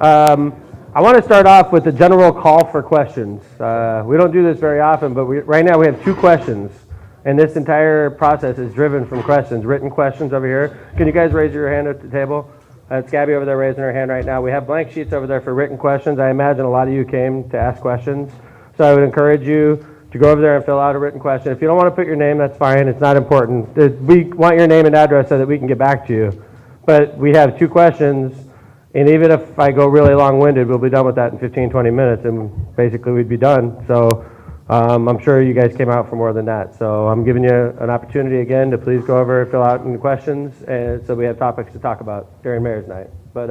I want to start off with a general call for questions. We don't do this very often, but right now we have 2 questions, and this entire process is driven from questions, written questions over here. Can you guys raise your hand at the table? It's Gabby over there raising her hand right now. We have blank sheets over there for written questions. I imagine a lot of you came to ask questions, so I would encourage you to go over there and fill out a written question. If you don't want to put your name, that's fine. It's not important. We want your name and address so that we can get back to you. But we have 2 questions, and even if I go really long-winded, we'll be done with that in 15, 20 minutes, and basically we'd be done. So I'm sure you guys came out for more than that. So I'm giving you an opportunity again to please go over and fill out any questions, and so we have topics to talk about during Mayor's Night. But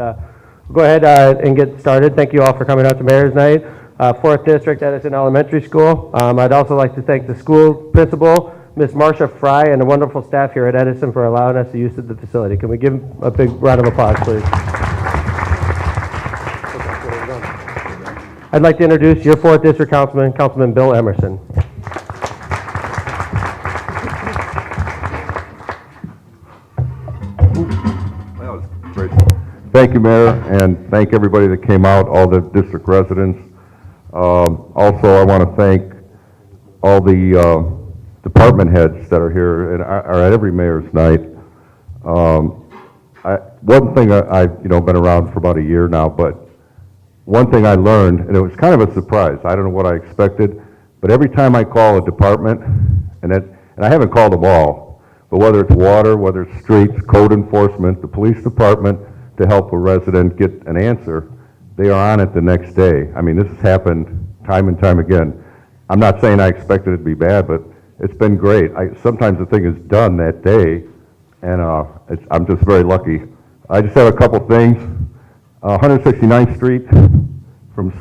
we'll go ahead and get started. Thank you all for coming out to Mayor's Night. 4th District, Edison Elementary School. I'd also like to thank the school principal, Ms. Marcia Fry, and the wonderful staff here at Edison for allowing us the use of the facility. Can we give a big round of applause, please? I'd like to introduce your 4th District Councilman, Councilman Bill Emerson. That was great. Thank you, Mayor, and thank everybody that came out, all the district residents. Also, I want to thank all the department heads that are here and are at every Mayor's Night. One thing I've been around for about a year now, but one thing I learned, and it was kind of a surprise. I don't know what I expected, but every time I call a department, and I haven't called them all, but whether it's water, whether it's streets, code enforcement, the police department, to help a resident get an answer, they are on it the next day. I mean, this has happened time and time again. I'm not saying I expected it to be bad, but it's been great. Sometimes the thing is done that day, and I'm just very lucky. I just have a couple things. 169th Street from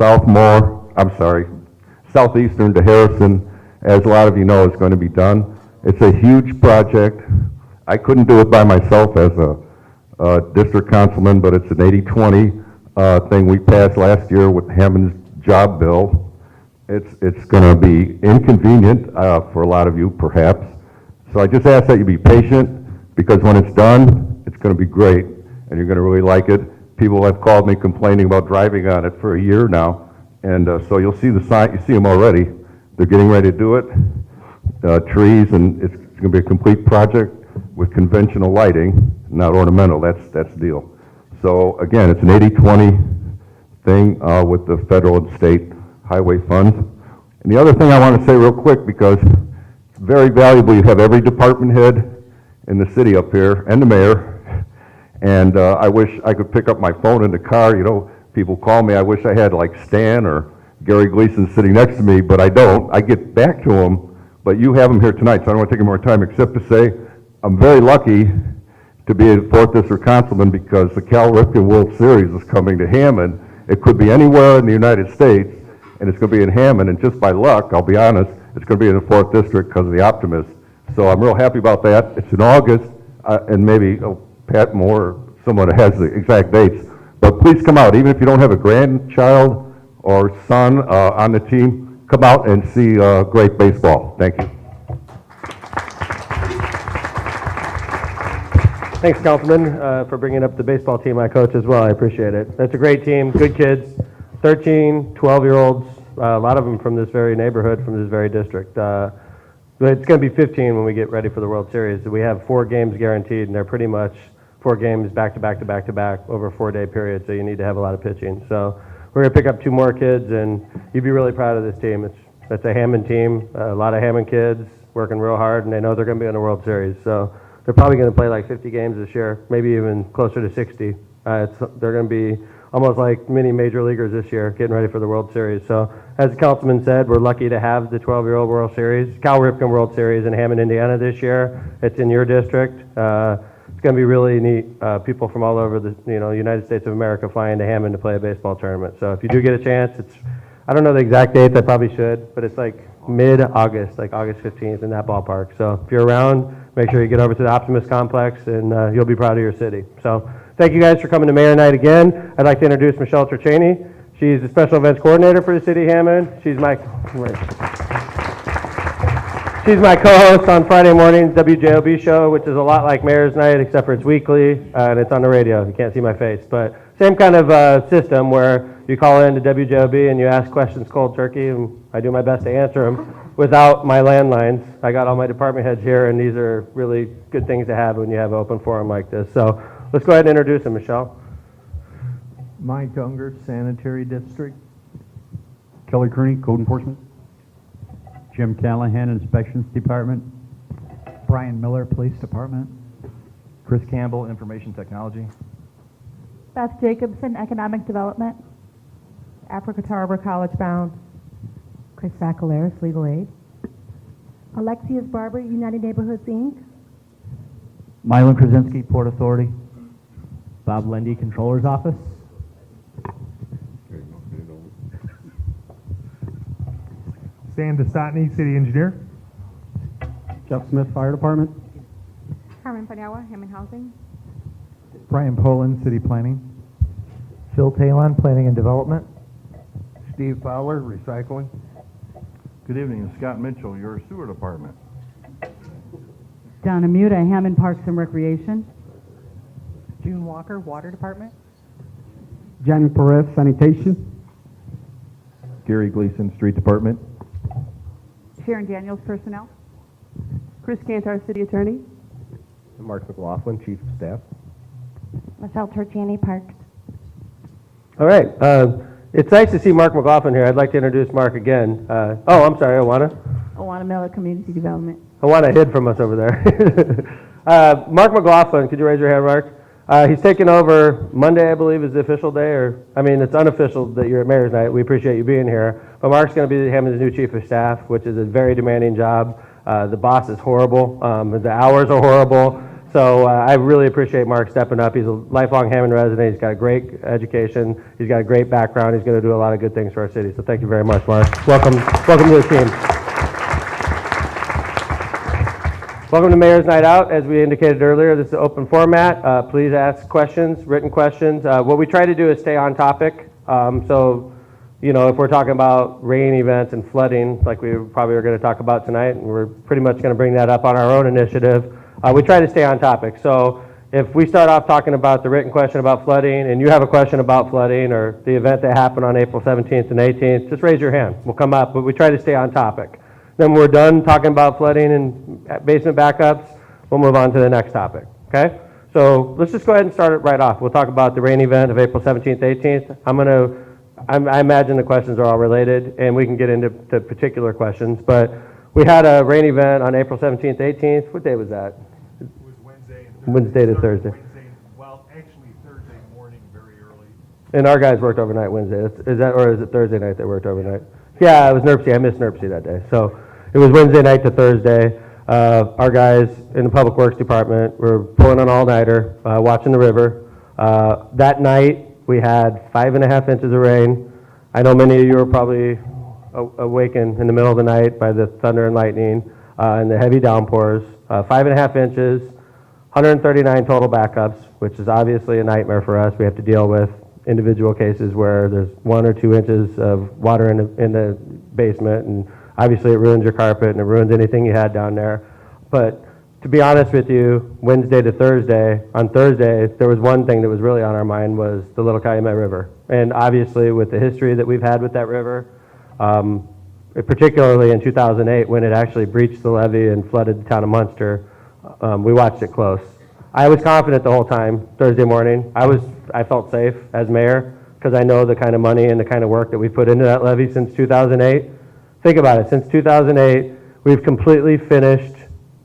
Southeastern to Harrison, as a lot of you know, is going to be done. It's a huge project. I couldn't do it by myself as a district councilman, but it's an 80-20 thing we passed last year with Hammond's job bill. It's going to be inconvenient for a lot of you, perhaps. So I just ask that you be patient, because when it's done, it's going to be great, and you're going to really like it. People have called me complaining about driving on it for a year now, and so you'll see the sign. You see them already. They're getting ready to do it. Trees, and it's going to be a complete project with conventional lighting, not ornamental. That's the deal. So again, it's an 80-20 thing with the federal and state highway funds. And the other thing I want to say real quick, because it's very valuable, you have every department head in the city up here and the mayor. And I wish I could pick up my phone in the car. You know, people call me. I wish I had like Stan or Gary Gleason sitting next to me, but I don't. I get back to them, but you have them here tonight, so I don't want to take any more time except to say I'm very lucky to be a 4th District Councilman, because the Cal Ripken World Series is coming to Hammond. It could be anywhere in the United States, and it's going to be in Hammond, and just by luck, I'll be honest, it's going to be in the 4th District because of the Optimists. So I'm real happy about that. It's in August, and maybe Pat Moore, someone has the exact dates, but please come out. Even if you don't have a grandchild or son on the team, come out and see great baseball. Thank you. Thanks, Councilman, for bringing up the baseball team I coach as well. I appreciate it. That's a great team, good kids, 13, 12-year-olds, a lot of them from this very neighborhood, from this very district. But it's going to be 15 when we get ready for the World Series. We have 4 games guaranteed, and they're pretty much 4 games back to back to back to back over a 4-day period, so you need to have a lot of pitching. So we're going to pick up 2 more kids, and you'd be really proud of this team. It's a Hammond team, a lot of Hammond kids working real hard, and they know they're going to be in the World Series. So they're probably going to play like 50 games this year, maybe even closer to 60. They're going to be almost like mini major leaguers this year, getting ready for the World Series. So as the councilman said, we're lucky to have the 12-year-old World Series, Cal Ripken World Series in Hammond, Indiana this year. It's in your district. It's going to be really neat. People from all over the United States of America flying to Hammond to play a baseball tournament. So if you do get a chance, I don't know the exact dates, I probably should, but it's like mid-August, like August 15th in that ballpark. So if you're around, make sure you get over to the Optimist Complex, and you'll be proud of your city. So thank you guys for coming to Mayor Night again. I'd like to introduce Michelle Trichaney. She's the Special Events Coordinator for the City of Hammond. She's my co-host on Friday morning's WJOB show, which is a lot like Mayor's Night, except for it's weekly, and it's on the radio. You can't see my face, but Same kind of system where you call in to WJOB and you ask questions cold turkey, and I do my best to answer them without my landlines. I got all my department heads here, and these are really good things to have when you have an open forum like this. So let's go ahead and introduce them, Michelle. Mike Unger, Sanitary District. Kelly Kearney, Code Enforcement. Jim Callahan, Inspections Department. Brian Miller, Police Department. Chris Campbell, Information Technology. Beth Jacobson, Economic Development. Africa Tarver, College Bound. Chris Vakalaris, Legal Aid. Alexius Barber, United Neighborhoods, Inc. Mylon Krasinski, Port Authority. Bob Lendy, Controller's Office. Stan Desotny, City Engineer. Jeff Smith, Fire Department. Carmen Paniagua, Hammond Housing. Brian Poland, City Planning. Phil Talon, Planning and Development. Steve Fowler, Recycling. Good evening, Scott Mitchell, your Sewer Department. Donna Muta, Hammond Parks and Recreation. June Walker, Water Department. Jan Perez, Sanitation. Gary Gleason, Street Department. Sharon Daniels, Personnel. Chris Cantar, City Attorney. Mark McLaughlin, Chief of Staff. Michelle Torchiani, Parks. All right. It's nice to see Mark McLaughlin here. I'd like to introduce Mark again. I'm sorry, Awana. Owana Miller, Community Development. Awana hid from us over there. Mark McLaughlin, could you raise your hand, Mark? He's taken over Monday, I believe, is the official day, it's unofficial that you're at Mayor's Night. We appreciate you being here. But Mark's going to be Hammond's new Chief of Staff, which is a very demanding job. The boss is horrible. The hours are horrible. So I really appreciate Mark stepping up. He's a lifelong Hammond resident. He's got a great education. He's got a great background. He's going to do a lot of good things for our city. So thank you very much, Mark. Welcome to the team. Welcome to Mayor's Night Out. As we indicated earlier, this is an open format. Please ask questions, written questions. What we try to do is stay on topic. If we're talking about rain events and flooding, like we probably are going to talk about tonight, and we're pretty much going to bring that up on our own initiative, we try to stay on topic. So if we start off talking about the written question about flooding, and you have a question about flooding or the event that happened on April 17th and 18th, just raise your hand. We'll come up, but we try to stay on topic. Then when we're done talking about flooding and basement backups, we'll move on to the next topic, okay? So let's just go ahead and start it right off. We'll talk about the rain event of April 17th, 18th. I imagine the questions are all related, and we can get into particular questions, but we had a rain event on April 17th, 18th. What day was that? It was Wednesday. Wednesday to Thursday. Actually Thursday morning, very early. And our guys worked overnight Wednesday. Or is it Thursday night they worked overnight? Yeah, it was NERPC. I missed NERPC that day. So it was Wednesday night to Thursday. Our guys in the Public Works Department were pulling an all-nighter, watching the river. That night, we had 5.5 inches of rain. I know many of you were probably awakened in the middle of the night by the thunder and lightning and the heavy downpours. 5.5 inches, 139 total backups, which is obviously a nightmare for us. We have to deal with individual cases where there's 1 or 2 inches of water in the basement, and obviously it ruins your carpet and it ruins anything you had down there. But to be honest with you, Wednesday to Thursday, on Thursday, there was one thing that was really on our mind was the Little Calumet River. And obviously with the history that we've had with that river, particularly in 2008 when it actually breached the levee and flooded the town of Munster, we watched it close. I was confident the whole time, Thursday morning. I felt safe as mayor because I know the kind of money and the kind of work that we put into that levee since 2008. Think about it, since 2008, we've completely finished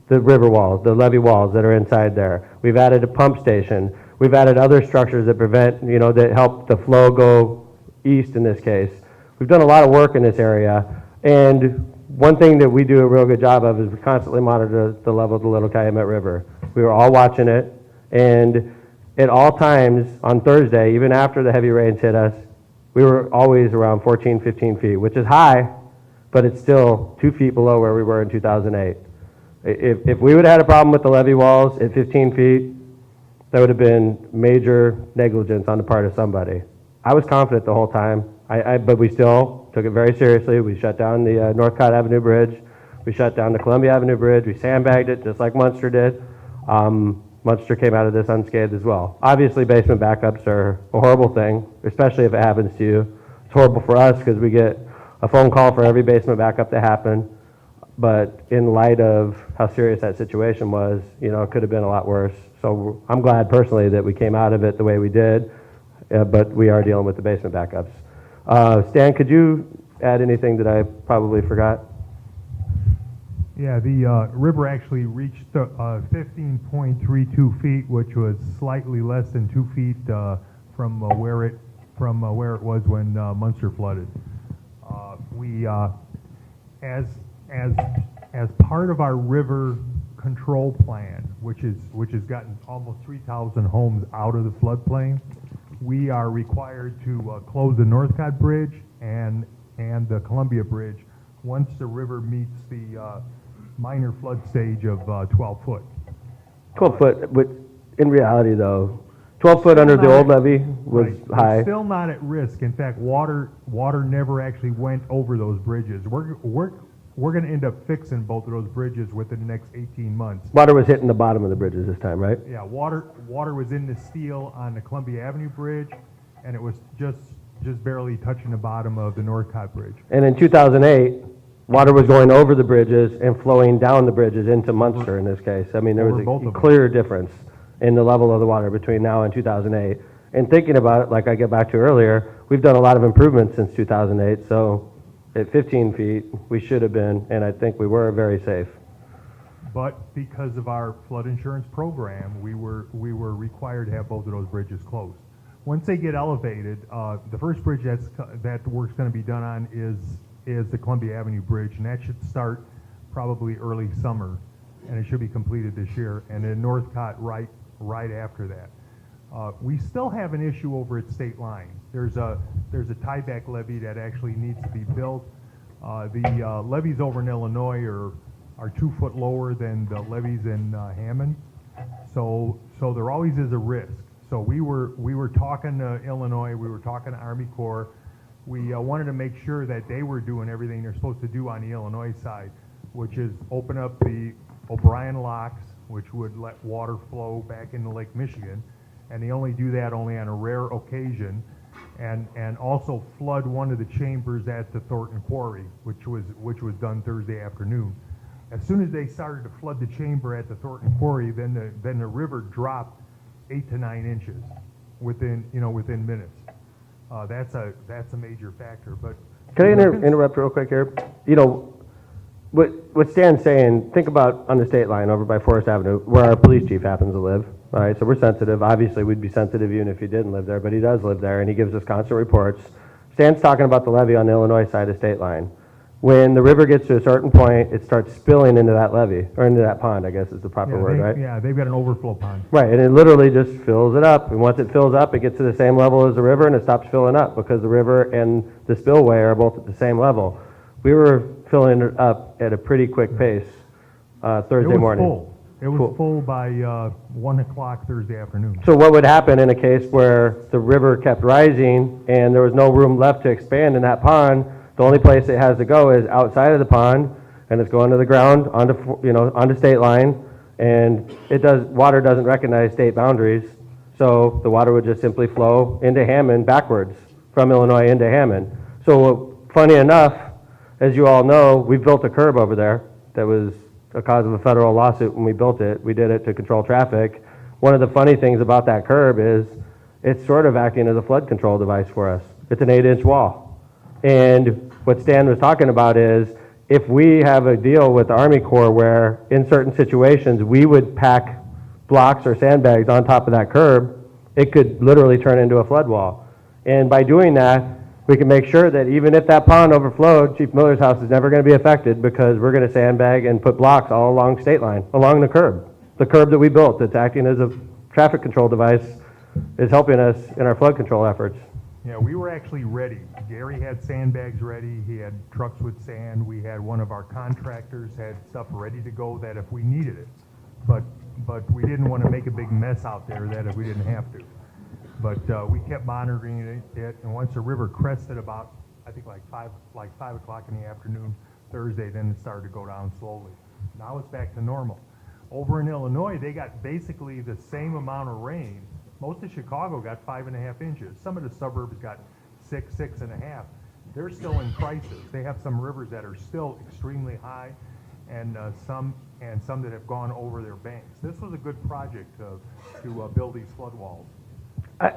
the river walls, the levee walls that are inside there. We've added a pump station. We've added other structures that prevent, that help the flow go east in this case. We've done a lot of work in this area, and one thing that we do a real good job of is we constantly monitor the level of the Little Calumet River. We were all watching it, and at all times on Thursday, even after the heavy rains hit us, we were always around 14, 15 feet, which is high, but it's still 2 feet below where we were in 2008. If we would have had a problem with the levee walls at 15 feet, that would have been major negligence on the part of somebody. I was confident the whole time, but we still took it very seriously. We shut down the Northcott Avenue Bridge. We shut down the Columbia Avenue Bridge. We sandbagged it just like Munster did. Munster came out of this unscathed as well. Obviously, basement backups are a horrible thing, especially if it happens to you. It's horrible for us because we get a phone call for every basement backup to happen. But in light of how serious that situation was, you know, it could have been a lot worse. So I'm glad personally that we came out of it the way we did, but we are dealing with the basement backups. Stan, could you add anything that I probably forgot? Yeah, the river actually reached 15.32 feet, which was slightly less than 2 feet from where it was when Munster flooded. We as part of our river control plan, which has gotten almost 3,000 homes out of the floodplain, we are required to close the Northcott Bridge and the Columbia Bridge once the river meets the minor flood stage of 12 foot. 12 foot, but in reality though, 12 foot under the old levee was Right. We're high. still not at risk. In fact, water never actually went over those bridges. We're going to end up fixing both of those bridges within the next 18 months. Water was hitting the bottom of the bridges this time, right? Yeah, water was in the steel on the Columbia Avenue Bridge, and it was just barely touching the bottom of the Northcott Bridge. And in 2008, water was going over the bridges and flowing down the bridges into Munster in this case. I mean, there was Over both a of them. clear difference in the level of the water between now and 2008. And thinking about it, like I get back to earlier, we've done a lot of improvements since 2008, so at 15 feet, we should have been, and I think we were very safe. But because of our flood insurance program, we were required to have both of those bridges closed. Once they get elevated, the first bridge that work's going to be done on is the Columbia Avenue Bridge, and that should start probably early summer, and it should be completed this year. And then Northcott right after that. We still have an issue over at State Line. There's a tieback levee that actually needs to be built. The levees over in Illinois are 2 foot lower than the levees in Hammond, so there always is a risk. So we were talking to Illinois, we were talking to Army Corps. We wanted to make sure that they were doing everything they're supposed to do on the Illinois side, which is open up the O'Brien locks, which would let water flow back into Lake Michigan, and they only do that only on a rare occasion, and also flood one of the chambers at the Thornton Quarry, which was done Thursday afternoon. As soon as they started to flood the chamber at the Thornton Quarry, then the river dropped 8 to 9 inches within minutes. That's a major factor. But Can I interrupt real quick here? You know, what Stan's saying, think about on the state line over by Forest Avenue, where our police chief happens to live. All right, so we're sensitive. Obviously, we'd be sensitive even if he didn't live there, but he does live there, and he gives us constant reports. Stan's talking about the levee on the Illinois side of state line. When the river gets to a certain point, it starts spilling into that levee, or into that pond, I guess is the proper word, right? Yeah, they've got an overflow pond. Right, and it literally just fills it up. And once it fills up, it gets to the same level as the river, and it stops filling up because the river and the spillway are both at the same level. We were filling it up at a pretty quick pace Thursday morning. It was full by 1 o'clock Thursday afternoon. So what would happen in a case where the river kept rising and there was no room left to expand in that pond? The only place it has to go is outside of the pond, and it's going to the ground onto state line, and water doesn't recognize state boundaries, so the water would just simply flow into Hammond backwards from Illinois into Hammond. So funny enough, as you all know, we built a curb over there that was a cause of a federal lawsuit when we built it. We did it to control traffic. One of the funny things about that curb is it's sort of acting as a flood control device for us. It's an 8-inch wall. And what Stan was talking about is if we have a deal with the Army Corps where in certain situations we would pack blocks or sandbags on top of that curb, it could literally turn into a flood wall. And by doing that, we can make sure that even if that pond overflowed, Chief Miller's house is never going to be affected because we're going to sandbag and put blocks all along state line, along the curb. The curb that we built that's acting as a traffic control device is helping us in our flood control efforts. Yeah, we were actually ready. Gary had sandbags ready. He had trucks with sand. We had one of our contractors had stuff ready to go that if we needed it. But we didn't want to make a big mess out there that if we didn't have to. But we kept monitoring it, and once the river crested about, I think like 5 o'clock in the afternoon Thursday, then it started to go down slowly. Now it's back to normal. Over in Illinois, they got basically the same amount of rain. Most of Chicago got 5.5 inches. Some of the suburbs got 6.5. They're still in crisis. They have some rivers that are still extremely high, and some that have gone over their banks. This was a good project to build these flood walls.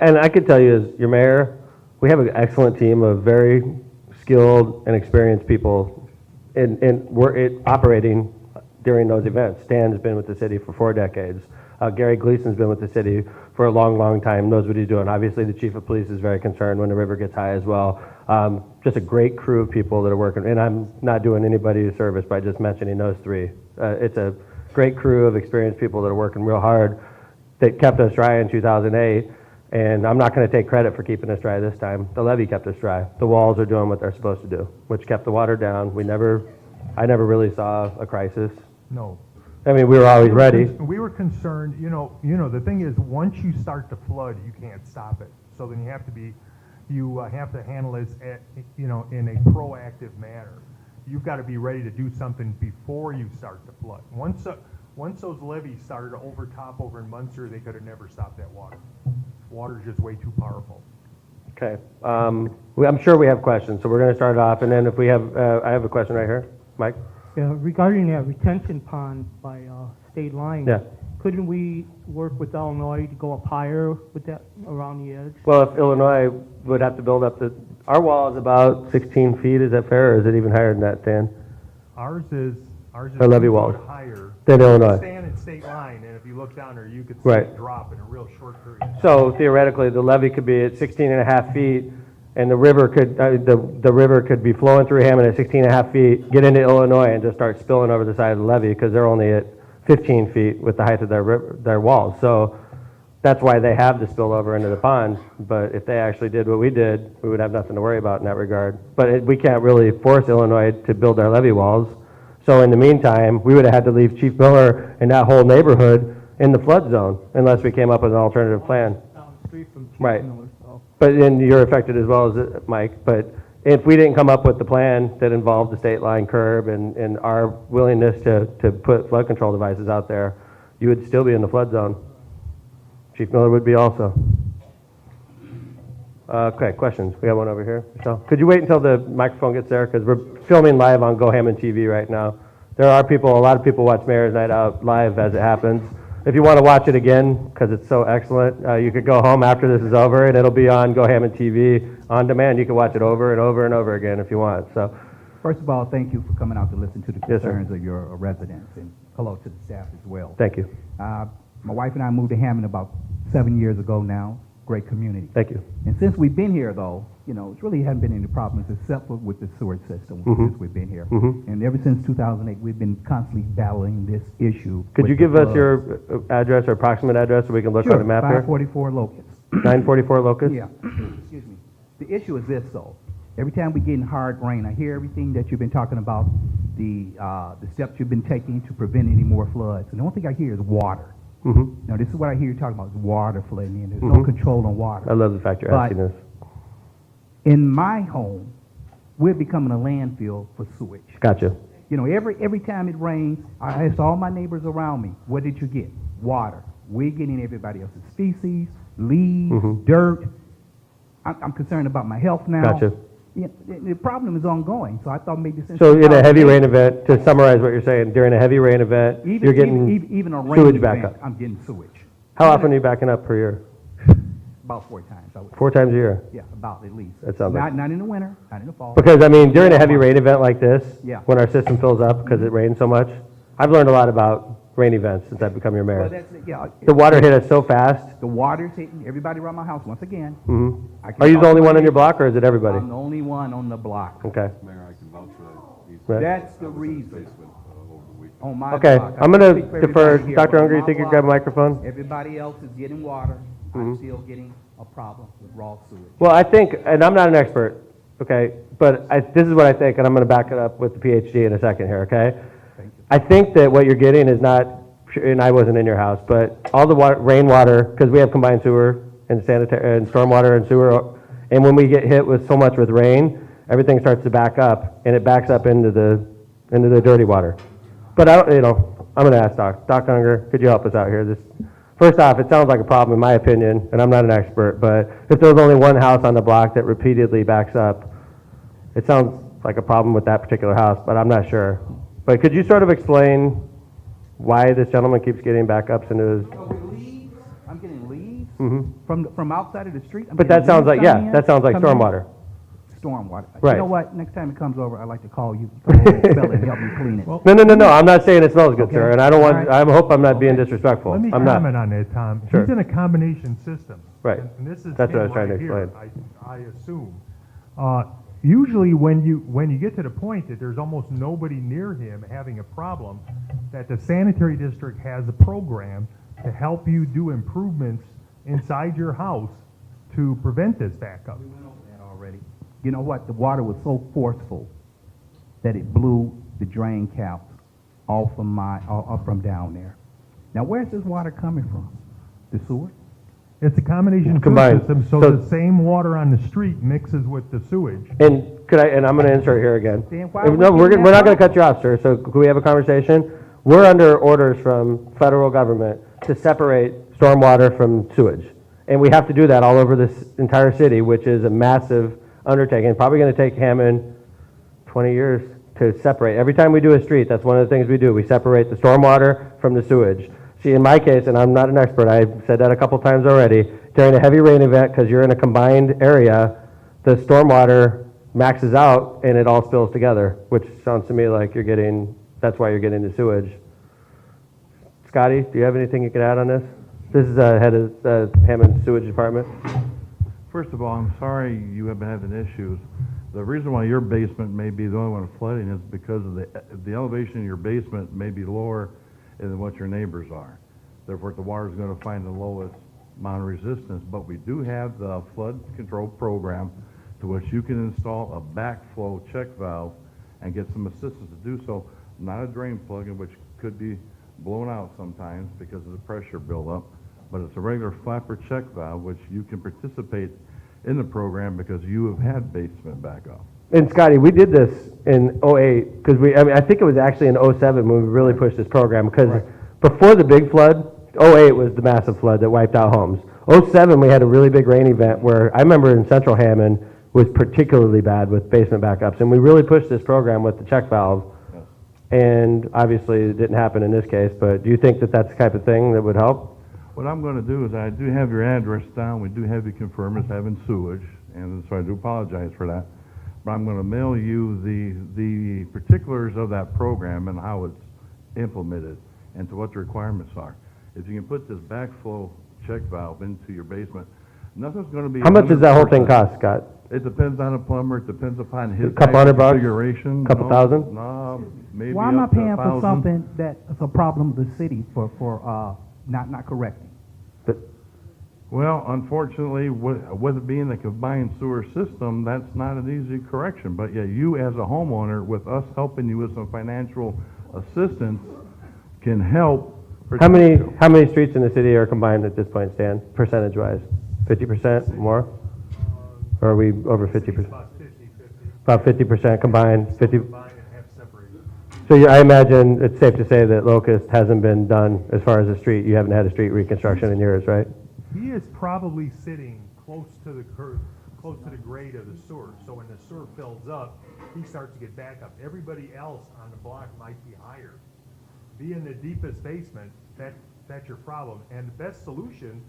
And I could tell you, as your mayor, we have an excellent team of very skilled and experienced people operating during those events. Stan's been with the city for 4 decades. Gary Gleason's been with the city for a long, long time, knows what he's doing. Obviously, the chief of police is very concerned when the river gets high as well. Just a great crew of people that are working, and I'm not doing anybody a service by just mentioning those 3. It's a great crew of experienced people that are working real hard that kept us dry in 2008, and I'm not going to take credit for keeping us dry this time. The levee kept us dry. The walls are doing what they're supposed to do, which kept the water down. I never really saw a crisis. No. I mean, we were always ready. We were concerned, the thing is, once you start to flood, you can't stop it. So then you have to handle this, in a proactive manner. You've got to be ready to do something before you start to flood. Once those levees started to overtop over in Munster, they could have never stopped that water. Water's just way too powerful. Okay. I'm sure we have questions, so we're going to start off, and then if we have, I have a question right here. Mike? Yeah, regarding that retention pond by state line, Yeah. couldn't we work with Illinois to go up higher with that around the edge? Well, if Illinois would have to build up our wall is about 16 feet, is that fair, or is it even higher than that, Stan? Ours is Our levee 2 walls. foot higher Than Illinois. Stand at state line, and if you look down there, you could see Right. it drop in a real short period of time. So theoretically, the levee could be at 16 and a half feet, and the river could be flowing through Hammond at 16 and a half feet, get into Illinois, and just start spilling over the side of the levee, because they're only at 15 feet with the height of their walls. So that's why they have to spill over into the pond. But if they actually did what we did, we would have nothing to worry about in that regard. But we can't really force Illinois to build their levee walls. So in the meantime, we would have had to leave Chief Miller and that whole neighborhood in the flood zone unless we came up with an alternative plan. Down the street from Chief Right. Miller, so. But then you're affected as well as Mike. But if we didn't come up with the plan that involved the state line curb and our willingness to put flood control devices out there, you would still be in the flood zone. Chief Miller would be also. Okay, questions? We have one over here. Michelle, could you wait until the microphone gets there? Because we're filming live on Go Hammond TV right now. There are a lot of people watch Mayor's Night Out live as it happens. If you want to watch it again, because it's so excellent, you could go home after this is over, and it'll be on Go Hammond TV on demand. You can watch it over and over and over again if you want. So, First of all, thank you for coming out to listen to the Yes, sir. concerns of your residents, and hello to the staff as well. thank you. My wife and I moved to Hammond about 7 years ago now. Great community. Thank you. And since we've been here, though, it really hasn't been any problems except for with the sewer system since we've been here. Mhm. And ever since 2008, we've been constantly battling this issue. Could with you the give us floods. your address or approximate address so we can look Sure, on the map here? 544 Locust. 944 Locust? Yeah, excuse me. The issue is this, though. Every time we get in hard rain, I hear everything that you've been talking about, the steps you've been taking to prevent any more floods. And the only thing I hear is water. Mm-hmm. Now, this is what I hear you talking about, is water flooding in. There's no Mhm. control on water. I love the fact you're But- asking this. In my home, we're becoming a landfill for sewage. Gotcha. Every time it rains, I ask all my neighbors around me, what did you get? Water. We're getting everybody else's feces, leaves, Mhm. dirt. I'm concerned about my health now. Gotcha. The problem is ongoing, so I thought maybe since... So in a heavy rain event, to summarize what you're saying, during a heavy rain event, you're getting even a rain sewage event, backup. I'm getting sewage. How often are you backing up per year? About 4 times, I would say. 4 times a year? Yeah, about at least. That sounds like- Not in the winter, not in the fall. Because, during a heavy rain event like this, Yeah. when our system fills up because it rains so much, I've learned a lot about rain events since I've become your Well, mayor. that's it, yeah. The water hit us so fast. The water's hitting everybody around my house once again. Mhm. I can Are you talk the only to one my on your neighbors. block, or is it everybody? I'm the only one on the block. Okay. Mayor, I can vouch for that. Right. That's the reason. Over the weekend. On my Okay, block. I I'm can't going speak for to defer. everybody here, Dr. but on Unger, you my think you block, grab a microphone? Everybody else is getting water. I'm Mhm. still getting a problem with raw sewage. Well, I think, and I'm not an expert, okay, but this is what I think, and I'm going to back it up with the PhD in a second here, okay? Thank you. I think that what you're getting is not, and I wasn't in your house, but all the rainwater, because we have combined sewer and sanitary and stormwater and sewer, and when we get hit with so much with rain, everything starts to back up, and it backs up into the dirty water. But I'm gonna ask Dr. Unger, could you help us out here? First off, it sounds like a problem in my opinion, and I'm not an expert, but if there's only one house on the block that repeatedly backs up, it sounds like a problem with that particular house, but I'm not sure. But could you sort of explain why this gentleman keeps getting backups into his? So with leaves, I'm getting leaves Mhm. from outside of the street. I'm But getting that sounds leaves like, yeah, coming in, that sounds like coming in. stormwater. Stormwater. Right. You know what? Next time it comes over, I'd like to call you. Come over and spell it and help me clean it. Well, No, I'm not saying it smells good, Okay. sir, and I don't All want, right. I hope I'm not being Okay. disrespectful. Let me I'm not. comment on that, Tom. Sure. He's in a combination system. Right. And this is That's what I him was trying to right here, explain. I assume. Usually when you get to the point that there's almost nobody near him having a problem, that the sanitary district has a program to help you do improvements inside your house to prevent this backup. We went over that already. You know what? The water was so forceful that it blew the drain caps off from down there. Now, where's this water coming from? The sewer? It's a combination sewer Combined. system, so So- the same water on the street mixes with the sewage. And I'm gonna insert here again. Then why are we No, we're getting not that gonna cut you off, sir, so can we have a conversation? We're under orders from federal government to separate stormwater from sewage. And we have to do that all over this entire city, which is a massive undertaking, probably gonna take Hammond 20 years to separate. Every time we do a street, that's one of the things we do. We separate the stormwater from the sewage. See, in my case, and I'm not an expert, I've said that a couple times already, during a heavy rain event, because you're in a combined area, the stormwater maxes out and it all spills together, which sounds to me like that's why you're getting the sewage. Scotty, do you have anything you could add on this? This is head of the Hammond Sewage Department. First of all, I'm sorry you have been having issues. The reason why your basement may be the only one flooding is because of the elevation in your basement may be lower than what your neighbors are. Therefore, the water is going to find the lowest amount of resistance. But we do have the flood control program to which you can install a backflow check valve and get some assistance to do so. Not a drain plug, in which could be blown out sometimes because of the pressure buildup, but it's a regular flapper check valve, which you can participate in the program because you have had basement backup. And Scotty, we did this in '08, because I think it was actually in '07 when we really pushed this program, because before the big flood, '08 was the massive flood that wiped out homes. '07, we had a really big rain event where I remember in central Hammond was particularly bad with basement backups, and we really pushed this program with the check valve. Yes. And obviously, it didn't happen in this case, but do you think that that's the type of thing that would help? What I'm going to do is I do have your address down. We do have you confirmed as having sewage, and so I do apologize for that. But I'm going to mail you the particulars of that program and how it's implemented and to what the requirements are. If you can put this backflow check valve into your basement, nothing's going to be. How much does that whole thing 100%. cost, Scott? It depends on the plumber. It depends upon his A couple $100 bucks? configuration. Couple No, thousand? No, maybe Why am I up to paying for 1,000. something that's a problem of the city for not correcting? Well, unfortunately, with it being a combined sewer system, that's not an easy correction. But yeah, you as a homeowner, with us helping you with some financial assistance, can help. How many streets in the city are combined at this point, Stan, percentage-wise? 50% more? Or are we over 50%? About 50/50. About 50% combined, 50? Combined and have separated. So I imagine it's safe to say that Locust hasn't been done as far as a street. You haven't had a street reconstruction in yours, right? He is probably sitting close to the close to the grade of the sewer. So when the sewer fills up, he starts to get back up. Everybody else on the block might be higher. Be in the deepest basement, that's your problem. And the best solution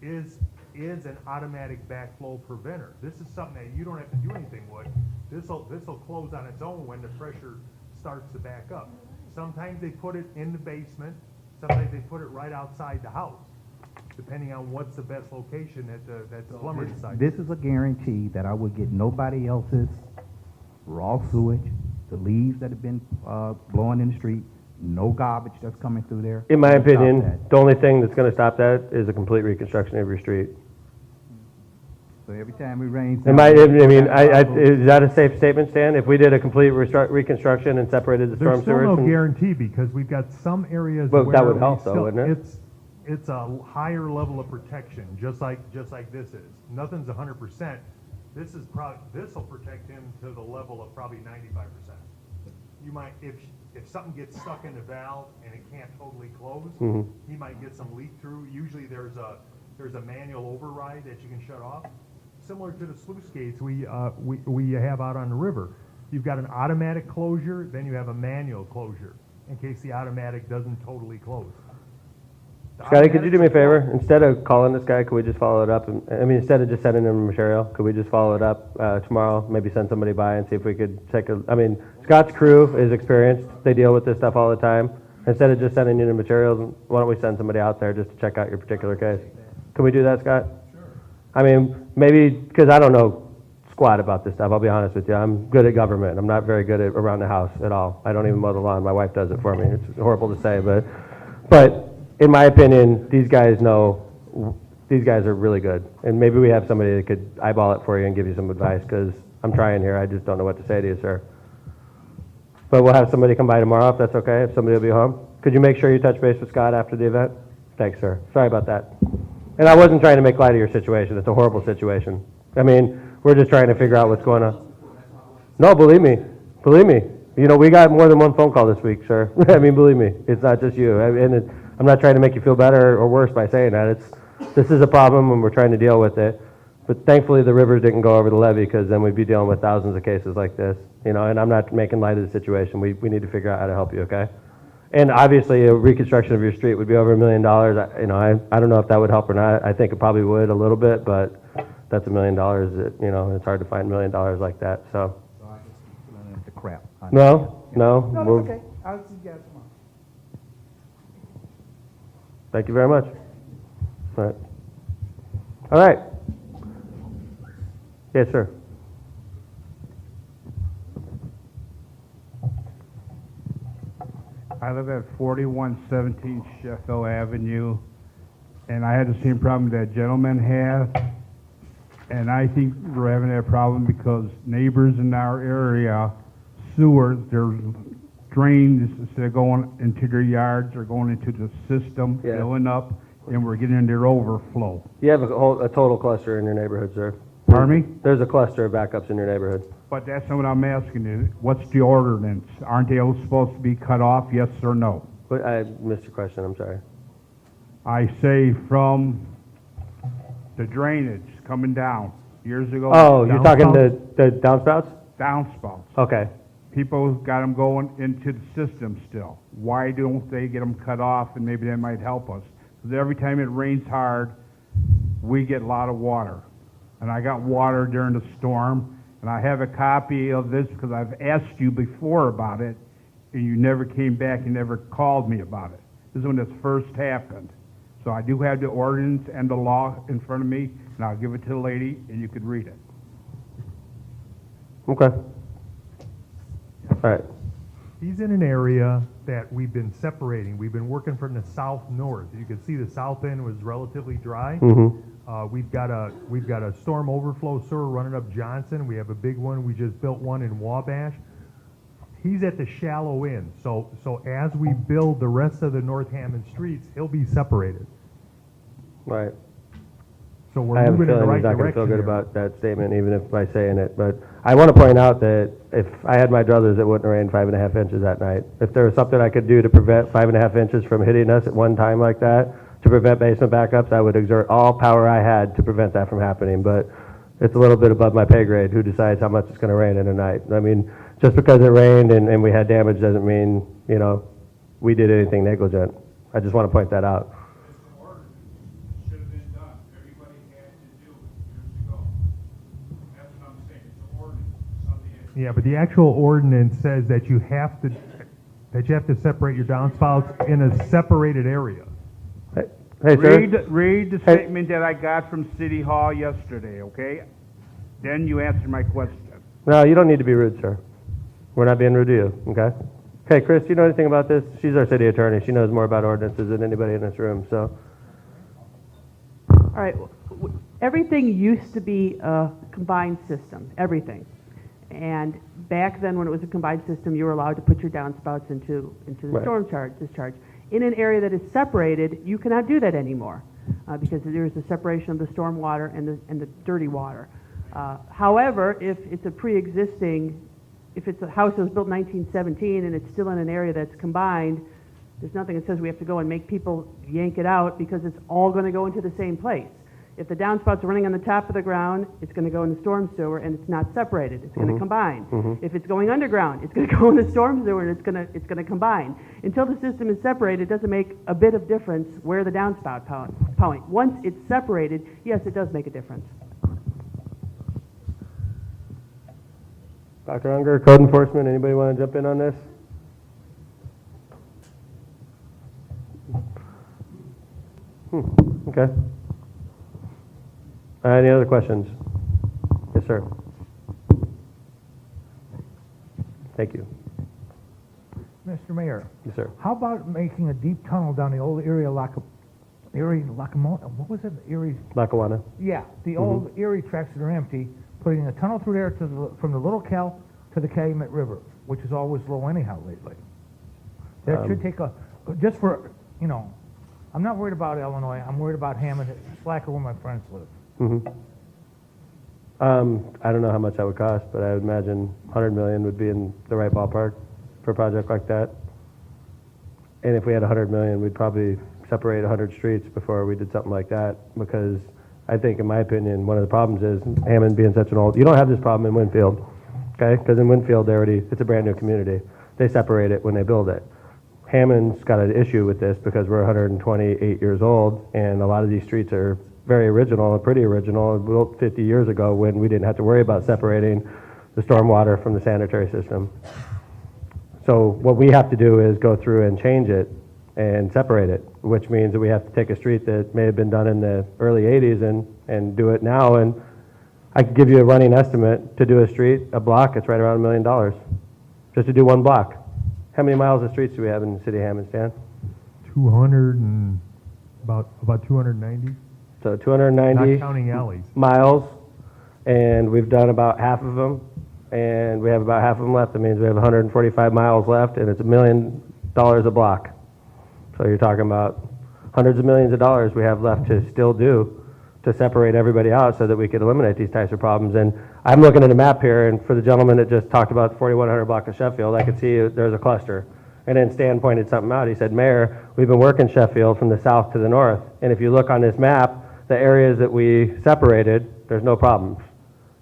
is an automatic backflow preventer. This is something that you don't have to do anything with. This'll close on its own when the pressure starts to back up. Sometimes they put it in the basement, sometimes they put it right outside the house, depending on what's the best location that the plumber decides. This is a guarantee that I would get nobody else's raw sewage, the leaves that have been blowing in the street, no garbage that's coming through there. In my Stop opinion, that. the only thing that's gonna stop that is a complete reconstruction of your street. So every time it rains. Is that a safe statement, Stan? If we did a complete reconstruction and separated the There's storm still sewers no from? guarantee because we've got some areas Well, where that would we help though, still- wouldn't it? It's a higher level of protection, just like this is. Nothing's 100%. This will protect him to the level of probably 95%. you might, if something gets stuck in the valve and it can't totally close, Mhm. he might get some leak through. Usually there's a manual override that you can shut off. Similar to the sluice gates we have out on the river. You've got an automatic closure, then you have a manual closure in case the automatic doesn't totally close. The Scotty, could you do me a automatic's- favor? Instead of calling this guy, could we just follow it up? Instead of just sending him material, could we just follow it up tomorrow? Maybe send somebody by and see if we could check Scott's crew is experienced. They deal with this stuff all the time. Instead of just sending you the materials, why don't we send somebody out there just to check out your particular case? Can we do that, Scott? Sure. Maybe, because I don't know squat about this stuff, I'll be honest with you. I'm good at government. I'm not very good at around the house at all. I don't even mow the lawn. My wife does it for me. It's horrible to say, but in my opinion, these guys are really good. And maybe we have somebody that could eyeball it for you and give you some advice, because I'm trying here. I just don't know what to say to you, sir. But we'll have somebody come by tomorrow, if that's okay, if somebody will be home. Could you make sure you touch base with Scott after the event? Thanks, sir. Sorry about that. And I wasn't trying to make light of your situation. It's a horrible situation. We're just trying to figure out what's going on. No, believe me. Believe me. We got more than one phone call this week, sir. Believe me. It's not just you. I'm not trying to make you feel better or worse by saying that. This is a problem and we're trying to deal with it. But thankfully the rivers didn't go over the levee, because then we'd be dealing with thousands of cases like this. And I'm not making light of the situation. We need to figure out how to help you, okay? And obviously a reconstruction of your street would be over $1 million. I don't know if that would help or not. I think it probably would a little bit, but that's $1 million. It's hard to find $1 million like that, so. The crap. No. No, it's okay. I'll see you guys tomorrow. Thank you very much. All right. Yes, sir. I live at 4117 Sheffield Avenue, and I had the same problem that gentleman had. And I think we're having that problem because neighbors in our area, sewers, there's drains instead of going into their yards, are going into the system, Yeah. filling up, and we're getting their overflow. You have a total cluster in your neighborhood, sir. Pardon me? There's a cluster of backups in your neighborhood. But that's not what I'm asking you. What's the ordinance? Aren't they all supposed to be cut off, yes or no? But I missed your question, I'm sorry. I say from the drainage coming down years ago. Oh, you're talking the downspouts? Downspouts. Okay. People got them going into the system still. Why don't they get them cut off, and maybe that might help us? Because every time it rains hard, we get a lot of water. And I got water during the storm, and I have a copy of this because I've asked you before about it, and you never came back and never called me about it. This is when this first happened. So I do have the ordinance and the law in front of me, and I'll give it to the lady, and you could read it. Okay. All right. He's in an area that we've been separating. We've been working from the south-north. You can see the south end was relatively dry. Mm-hmm. We've got a storm overflow sewer running up Johnson. We have a big one. We just built one in Wabash. He's at the shallow end. So as we build the rest of the North Hammond streets, he'll be separated. Right. So we're I have a moving in the feeling right he's not going to direction feel good there. about that statement, even if by saying it. But I want to point out that if I had my druthers, it wouldn't have rained 5.5 inches that night. If there was something I could do to prevent 5.5 inches from hitting us at one time like that, to prevent basement backups, I would exert all power I had to prevent that from happening. But it's a little bit above my pay grade. Who decides how much it's going to rain in a night? Just because it rained and we had damage doesn't mean, we did anything negligent. I just want to point that out. Should have been done. Everybody had to do it years ago. That's what I'm saying. It's an ordinance. Something Yeah, but the actual ordinance says that you have to separate your downspouts in a separated area. Hey, sir. Read the statement that I got from City Hall yesterday, okay? Then you answer my question. No, you don't need to be rude, sir. We're not being rude to you, okay? Hey, Chris, do you know anything about this? She's our city attorney. She knows more about ordinances than anybody in this room, so. All right, everything used to be a combined system, everything. And back then, when it was a combined system, you were allowed to put your downspouts into the Right. storm discharge. In an area that is separated, you cannot do that anymore because there's a separation of the storm water and the dirty water. However, if it's a pre-existing if it's a house that was built in 1917 and it's still in an area that's combined, there's nothing that says we have to go and make people yank it out because it's all going to go into the same place. If the downspouts are running on the top of the ground, it's going to go in the storm sewer and it's not separated. It's going to combine. If it's going underground, it's going to go in the storm sewer and it's going to combine. Until the system is separated, it doesn't make a bit of difference where the downspout point. Once it's separated, yes, it does make a difference. Dr. Unger, code enforcement, anybody want to jump in on this? Okay. Any other questions? Yes, sir. Thank you. Mr. Mayor, Yes, sir. how about making a deep tunnel down the old Erie what was it? Erie, Lackawanna. yeah, the old Erie tracks that are empty, putting a tunnel through there from the Little Cal to the Calumet River, which is always low anyhow lately. That should take just for, I'm not worried about Illinois, I'm worried about Hammond, Slacker, where my friends live. I don't know how much that would cost, but I would imagine 100 million would be in the right ballpark for a project like that. And if we had 100 million, we'd probably separate 100 streets before we did something like that, because I think, in my opinion, one of the problems is Hammond being such an old, you don't have this problem in Winfield, okay? Because in Winfield, it's a brand new community. They separate it when they build it. Hammond's got an issue with this because we're 128 years old, and a lot of these streets are very original and pretty original, built 50 years ago when we didn't have to worry about separating the stormwater from the sanitary system. So what we have to do is go through and change it and separate it, which means that we have to take a street that may have been done in the early 80s and do it now. And I could give you a running estimate to do a block, it's right around $1 million, just to do one block. How many miles of streets do we have in the city of Hammond, Stan? 200 and about 290. So 290 Not counting alleys. miles, and we've done about half of them, and we have about half of them left. That means we have 145 miles left, and it's $1 million a block. So you're talking about hundreds of millions of dollars we have left to still do to separate everybody out so that we could eliminate these types of problems. And I'm looking at a map here, and for the gentleman that just talked about the 4100 block of Sheffield, I could see there's a cluster. And then Stan pointed something out. He said, Mayor, we've been working Sheffield from the south to the north, and if you look on this map, the areas that we separated, there's no problems.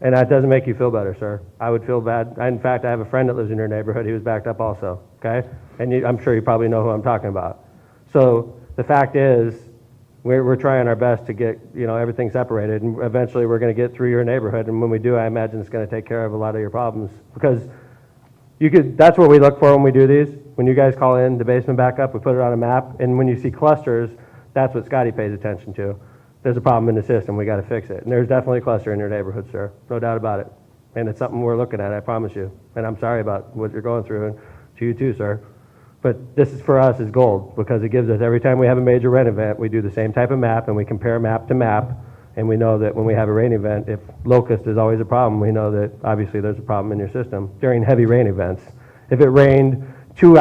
And that doesn't make you feel better, sir. I would feel bad. In fact, I have a friend that lives in your neighborhood. He was backed up also, okay? And I'm sure you probably know who I'm talking about. So the fact is, we're trying our best to get everything separated, and eventually we're going to get through your neighborhood. And when we do, I imagine it's going to take care of a lot of your problems, because that's what we look for when we do these. When you guys call in the basement backup, we put it on a map, and when you see clusters, that's what Scotty pays attention to. There's a problem in the system, we got to fix it. And there's definitely a cluster in your neighborhood, sir, no doubt about it. And it's something we're looking at, I promise you. And I'm sorry about what you're going through, and to you too, sir. But this is, for us, is gold, because it gives us, every time we have a major rain event, we do the same type of map, and we compare map to map, and we know that when we have a rain event, if locust is always a problem, we know that obviously there's a problem in your system during heavy rain events. If it rained 2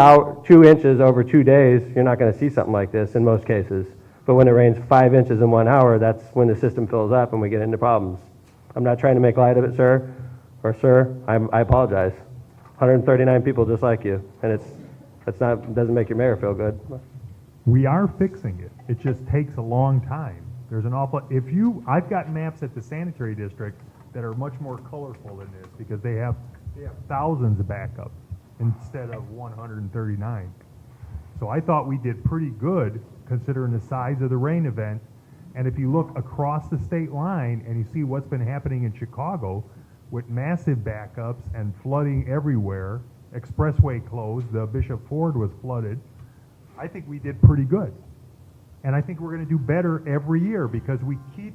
inches over 2 days, you're not going to see something like this in most cases. But when it rains 5 inches in 1 hour, that's when the system fills up and we get into problems. I'm not trying to make light of it, sir, I apologize. 139 people just like you, and it doesn't make your mayor feel good. We are fixing it. It just takes a long time. There's an I've got maps at the sanitary district that are much more colorful than this, because they have thousands of backups instead of 139. So I thought we did pretty good considering the size of the rain event. And if you look across the state line and you see what's been happening in Chicago with massive backups and flooding everywhere, expressway closed, the Bishop Ford was flooded, I think we did pretty good. And I think we're going to do better every year because we keep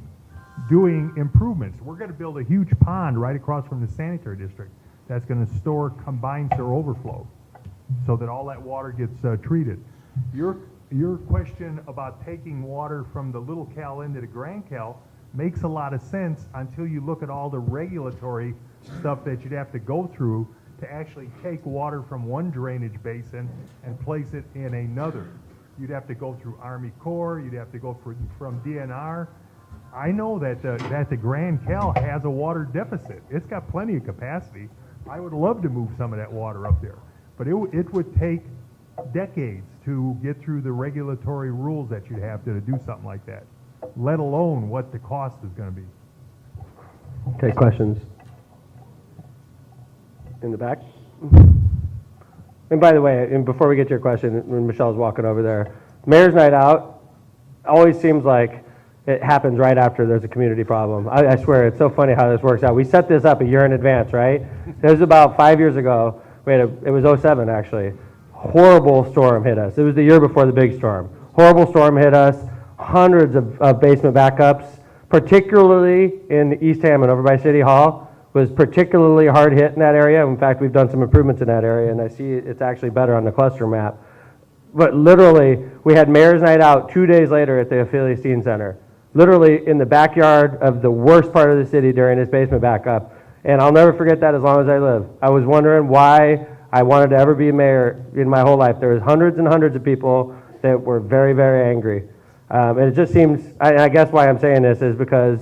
doing improvements. We're going to build a huge pond right across from the sanitary district that's going to store combined sewer overflow so that all that water gets treated. Your question about taking water from the Little Cal into the Grand Cal makes a lot of sense until you look at all the regulatory stuff that you'd have to go through to actually take water from one drainage basin and place it in another. You'd have to go through Army Corps, you'd have to go from DNR. I know that the Grand Cal has a water deficit. It's got plenty of capacity, I would love to move some of that water up there, but it would take decades to get through the regulatory rules that you'd have to do something like that, let alone what the cost is gonna be. Okay, questions? In the back? And by the way, and before we get to your question, when Michelle's walking over there, Mayor's Night Out always seems like it happens right after there's a community problem. I swear, it's so funny how this works out. We set this up a year in advance, right? It was about 5 years ago. It was 07 actually. Horrible storm hit us. It was the year before the big storm. Horrible storm hit us. Hundreds of basement backups, particularly in East Hammond over by City Hall, was particularly hard hit in that area. In fact, we've done some improvements in that area, and I see it's actually better on the cluster map. But literally, we had Mayor's Night Out 2 days later at the Ophelia Steen Center. Literally in the backyard of the worst part of the city during his basement backup. And I'll never forget that as long as I live. I was wondering why I wanted to ever be a mayor in my whole life. There was hundreds and hundreds of people that were very, very angry. And it just seems, I guess why I'm saying this is because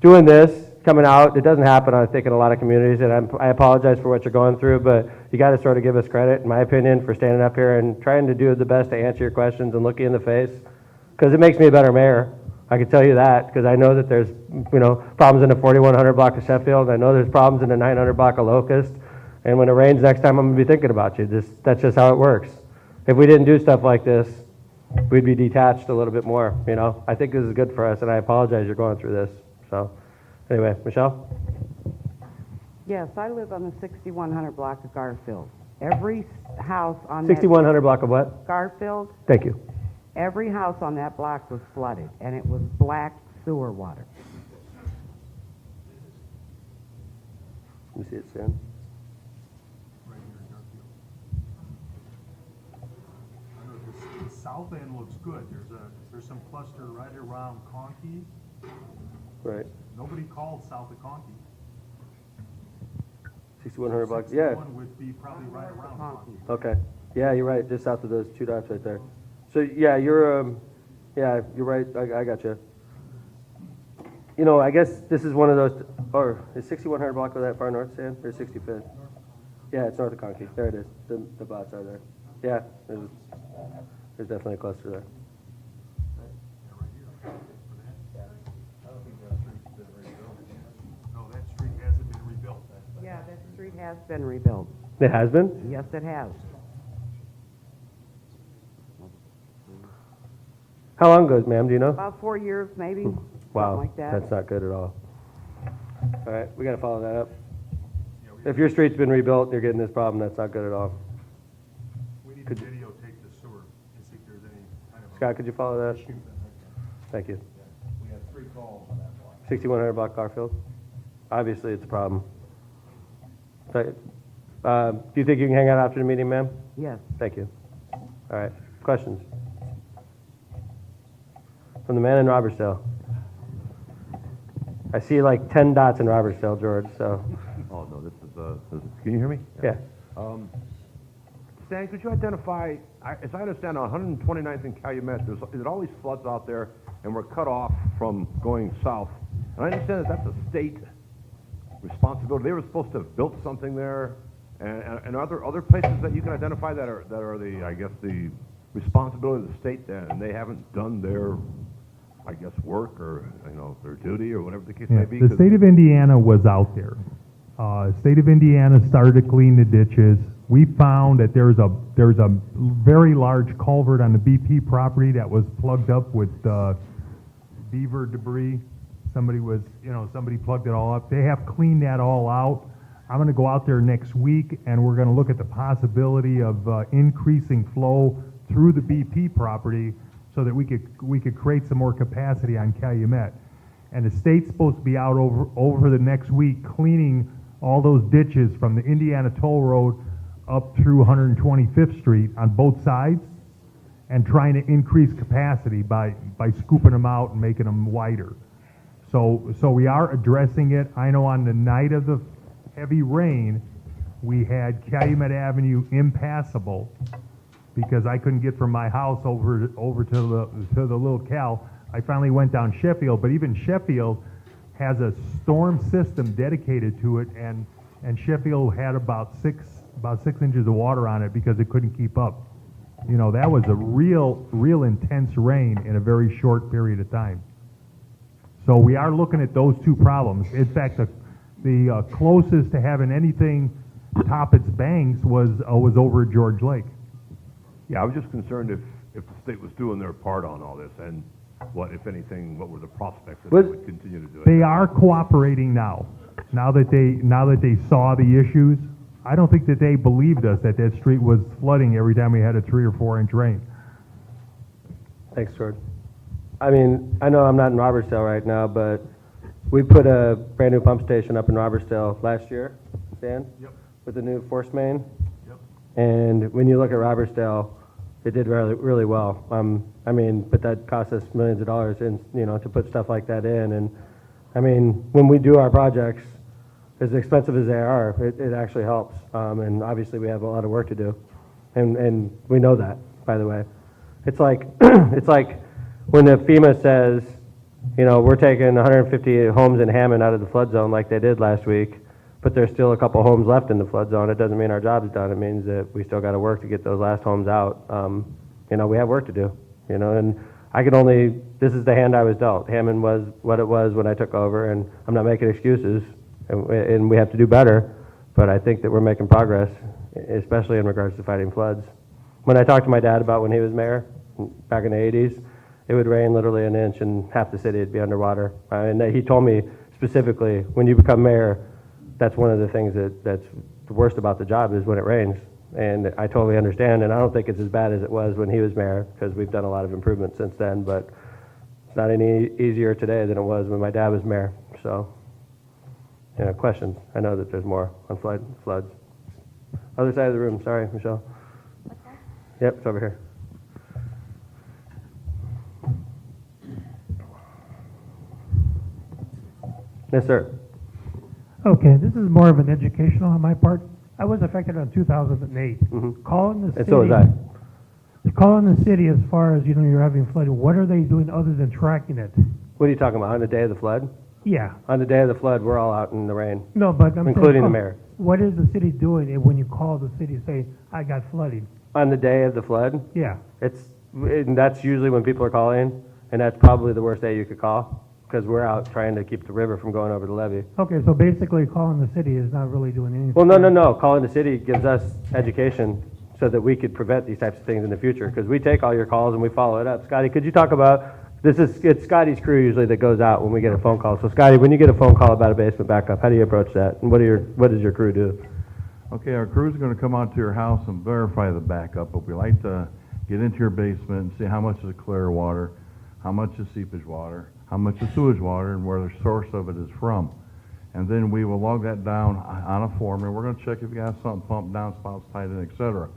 doing this, coming out, it doesn't happen, I think, in a lot of communities, and I apologize for what you're going through, but you got to sort of give us credit, in my opinion, for standing up here and trying to do the best to answer your questions and look you in the face, because it makes me a better mayor. I can tell you that, because I know that there's, problems in the 4100 block of Sheffield, I know there's problems in the 900 block of Locust, and when it rains next time, I'm going to be thinking about you. That's just how it works. If we didn't do stuff like this, we'd be detached a little bit more, I think this is good for us, and I apologize you're going through this, so. Anyway, Michelle? Yes, I live on the 6100 block of Garfield. Every house on 6100 block of what? Garfield, Thank you. every house on that block was flooded, and it was black sewer water. Let me see it, Stan. The south end looks good. There's some cluster right around Conkey. Right. Nobody called south of Conkey. 6100 block, yeah. 61 would be probably right around Conkey. Okay. Yeah, you're right, just south of those two dots right there. So, yeah, you're right, I got you. I guess this is one of those, or is 6100 block of that far north, Stan, or 65th? Yeah, it's north of Conkey, there it is, the dots are there. Yeah, there's definitely a cluster there. No, that street hasn't been rebuilt. Yeah, that street has been rebuilt. It has been? Yes, it has. How long ago, ma'am, do you know? About 4 years, maybe, Wow, something like that. that's not good at all. All right, we gotta follow that up. If your street's been rebuilt and you're getting this problem, that's not good at all. We need to videotape the sewer and see if there's any kind of. Scott, could you follow that? Thank you. We had 3 calls on that block. 6100 block Garfield? Obviously, it's a problem. So, do you think you can hang out after the meeting, ma'am? Yes. Thank you. All right, questions? From the man in Robertsdale. I see like 10 dots in Robertsdale, George, so, Oh, no, this is, can you hear me? yeah. Stan, could you identify, as I understand, on 129th and Calumet, there's all these floods out there, and we're cut off from going south. And I understand that that's a state responsibility. They were supposed to have built something there, and are there other places that you can identify that are the, I guess, the responsibility of the state, and they haven't done their, I guess, work or, their duty or whatever the case may be? The 'Cause- state of Indiana was out there. State of Indiana started to clean the ditches. We found that there's a very large culvert on the BP property that was plugged up with beaver debris. Somebody plugged it all up. They have cleaned that all out. I'm gonna go out there next week, and we're gonna look at the possibility of increasing flow through the BP property so that we could create some more capacity on Calumet. And the state's supposed to be out over the next week cleaning all those ditches from the Indiana Toll Road up through 125th Street on both sides, and trying to increase capacity by scooping them out and making them wider. So we are addressing it. I know on the night of the heavy rain, we had Calumet Avenue impassable because I couldn't get from my house over to the Little Cal. I finally went down Sheffield, but even Sheffield has a storm system dedicated to it, and and Sheffield had about 6 inches of water on it because it couldn't keep up. You know, that was a real intense rain in a very short period of time. So we are looking at those two problems. In fact, the closest to having anything top its banks was over at George Lake. Yeah, I was just concerned if the state was doing their part on all this, and what, if anything, what were the prospects that they would continue to do it? They are cooperating now. Now that they saw the issues, I don't think that they believed us that street was flooding every time we had a 3 or 4 inch rain. Thanks, George. I mean, I know I'm not in Robertsdale right now, but we put a brand new pump station up in Robertsdale last year, Dan? Yep. With a new force main. Yep. And when you look at Robertsdale, it did really, really well. I mean, but that cost us millions of dollars in, to put stuff like that in. And I mean, when we do our projects, as expensive as they are, it actually helps. And obviously we have a lot of work to do. And we know that, by the way. It's like, it's like when the FEMA says, we're taking 150 homes in Hammond out of the flood zone like they did last week, but there's still a couple homes left in the flood zone. It doesn't mean our job's done. It means that we still got to work to get those last homes out. We have work to do, and this is the hand I was dealt. Hammond was what it was when I took over, and I'm not making excuses, and we have to do better, but I think that we're making progress, especially in regards to fighting floods. When I talked to my dad about when he was mayor, back in the 80s, it would rain literally an inch and half the city would be underwater. And he told me specifically, when you become mayor, that's one of the things that's the worst about the job is when it rains. And I totally understand, and I don't think it's as bad as it was when he was mayor, because we've done a lot of improvement since then, but it's not any easier today than it was when my dad was mayor. So, questions? I know that there's more on floods. Other side of the room, sorry, Michelle. Yep, it's over here. Yes, sir. Okay, this is more of an educational on my part. I was affected in 2008. Mm-hmm. Calling the city. And so was I. Calling the city as far as, you're having flooding, what are they doing other than tracking it? What are you talking about, on the day of the flood? Yeah. On the day of the flood, we're all out in the rain. No, but I'm saying, including the mayor. What is the city doing when you call the city and say, I got flooding? On the day of the flood? Yeah. And that's usually when people are calling, and that's probably the worst day you could call, because we're out trying to keep the river from going over the levee. Okay, so basically calling the city is not really doing anything. Well, no. Calling the city gives us education so that we could prevent these types of things in the future, because we take all your calls and we follow it up. Scotty, could you talk about, it's Scotty's crew usually that goes out when we get a phone call. So Scotty, when you get a phone call about a basement backup, how do you approach that? And what does your crew do? Okay, our crew's going to come out to your house and verify the backup, but we like to get into your basement and see how much is clear water, how much is seepage water, how much is sewage water, and where the source of it is from. And then we will log that down on a form, and we're going to check if you got something pumped, downspouts tied in, et cetera.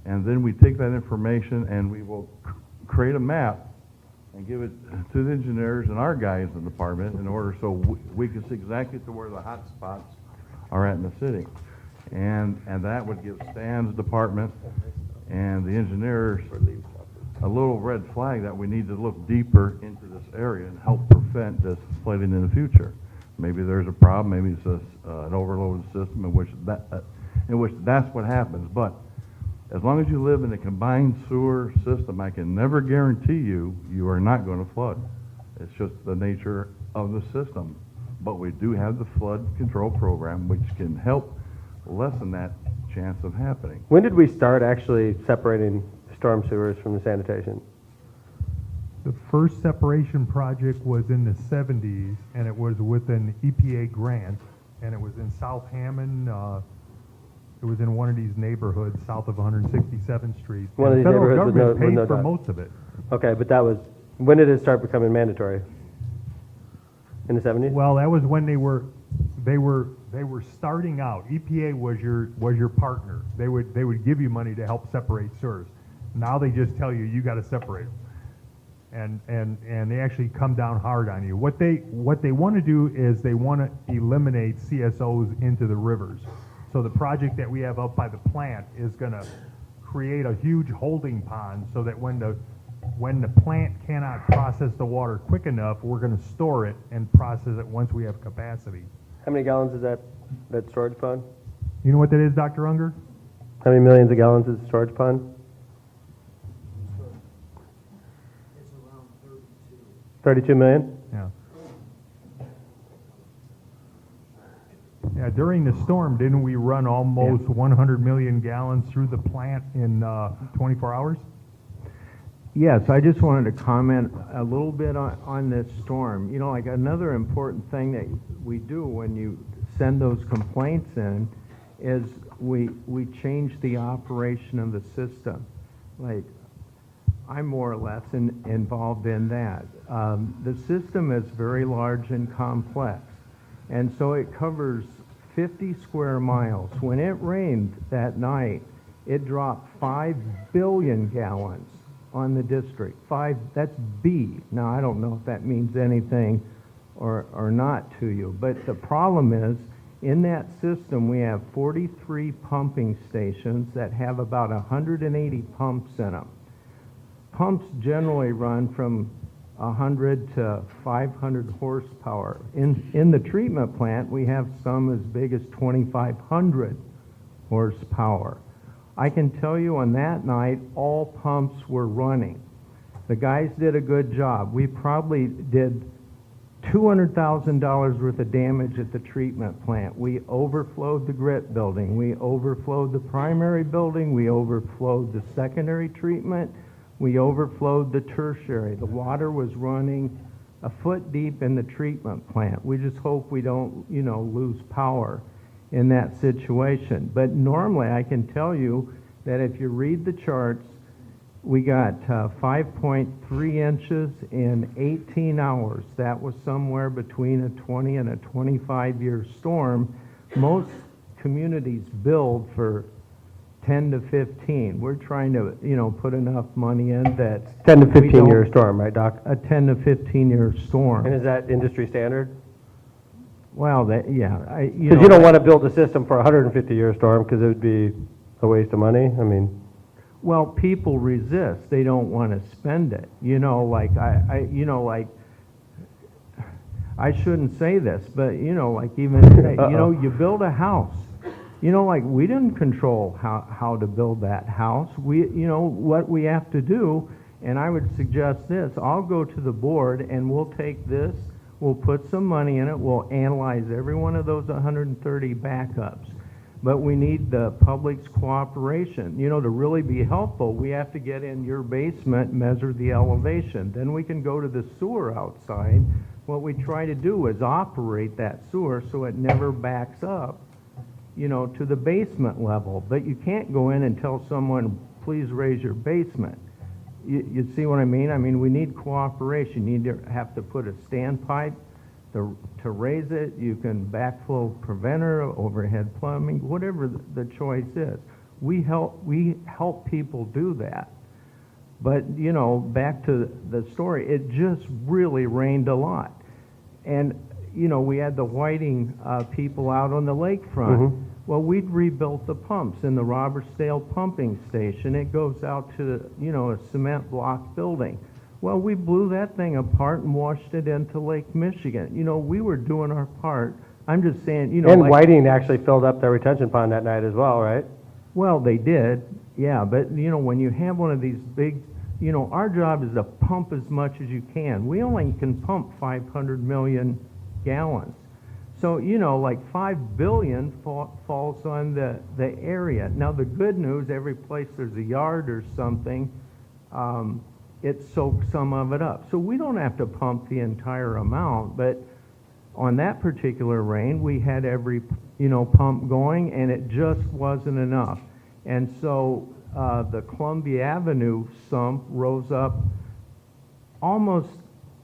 And then we take that information and we will create a map and give it to the engineers and our guys in the department in order so we can see exactly to where the hot spots are at in the city. And that would give Stan's department and the engineers a little red flag that we need to look deeper into this area and help prevent this flooding in the future. Maybe there's a problem, maybe it's an overloaded system in which that's what happens. But as long as you live in a combined sewer system, I can never guarantee you are not going to flood. It's just the nature of the system. But we do have the flood control program, which can help lessen that chance of happening. When did we start actually separating storm sewers from the sanitation? The first separation project was in the 70s, and it was with an EPA grant, and it was in South Hammond. It was in one of these neighborhoods south of 167th Street. One of these federal neighborhoods government with no paid for dock. most of it. Okay, but when did it start becoming mandatory? In the 70s? Well, that was when they were starting out. EPA was your partner. They would give you money to help separate sewers. Now they just tell you got to separate them. And they actually come down hard on you. What they want to do is they want to eliminate CSOs into the rivers. So the project that we have up by the plant is going to create a huge holding pond so that when the plant cannot process the water quick enough, we're going to store it and process it once we have capacity. How many gallons is that that storage pond? You know what that is, Dr. Unger? How many millions of gallons is the storage pond? 32 million? Yeah. Yeah, during the storm, didn't we run almost 100 million gallons through the plant in 24 hours? Yes, I just wanted to comment a little bit on this storm. You know, like another important thing that we do when you send those complaints in is we change the operation of the system. Like, I'm more or less involved in that. The system is very large and complex, and so it covers 50 square miles. When it rained that night, it dropped 5 billion gallons on the district. That's B. Now, I don't know if that means anything or not to you, but the problem is, in that system, we have 43 pumping stations that have about 180 pumps in them. Pumps generally run from 100 to 500 horsepower. In the treatment plant, we have some as big as 2,500 horsepower. I can tell you on that night, all pumps were running. The guys did a good job. We probably did $200,000 worth of damage at the treatment plant. We overflowed the grit building. We overflowed the primary building. We overflowed the secondary treatment. We overflowed the tertiary. The water was running a foot deep in the treatment plant. We just hope we don't, lose power in that situation. But normally, I can tell you that if you read the charts, we got 5.3 inches in 18 hours. That was somewhere between a 20 and a 25-year storm. Most communities build for 10 to 15. We're trying to, put enough money in that 10 to 15-year storm, right, Doc? A 10 to 15-year storm. And is that industry standard? Well, Because you don't want to build a system for a 150-year storm because it would be a waste of money. I mean, well, people resist. They don't want to spend it. I shouldn't say this, but even you build a house. We didn't control how to build that house. What we have to do, and I would suggest this, I'll go to the board and we'll take this, we'll put some money in it, we'll analyze every one of those 130 backups. But we need the public's cooperation. To really be helpful, we have to get in your basement, measure the elevation. Then we can go to the sewer outside. What we try to do is operate that sewer so it never backs up, to the basement level. But you can't go in and tell someone, please raise your basement. You see what I mean? I mean, we need cooperation. You need to have to put a standpipe to raise it. You can backflow preventer, overhead plumbing, whatever the choice is. We help people do that. But, back to the story, it just really rained a lot. And, we had the Whiting people out on the lakefront. Mm-hmm. Well, we'd rebuilt the pumps in the Robertsdale pumping station. It goes out to, a cement block building. Well, we blew that thing apart and washed it into Lake Michigan. We were doing our part. I'm just saying, And Whiting actually filled up their retention pond that night as well, right? Well, they did, yeah. But, when you have one of these big, our job is to pump as much as you can. We only can pump 500 million gallons. So, 5 billion falls on the area. Now, the good news, every place there's a yard or something, it soaks some of it up. So we don't have to pump the entire amount, but on that particular rain, we had every, pump going, and it just wasn't enough. And so the Columbia Avenue sump rose up almost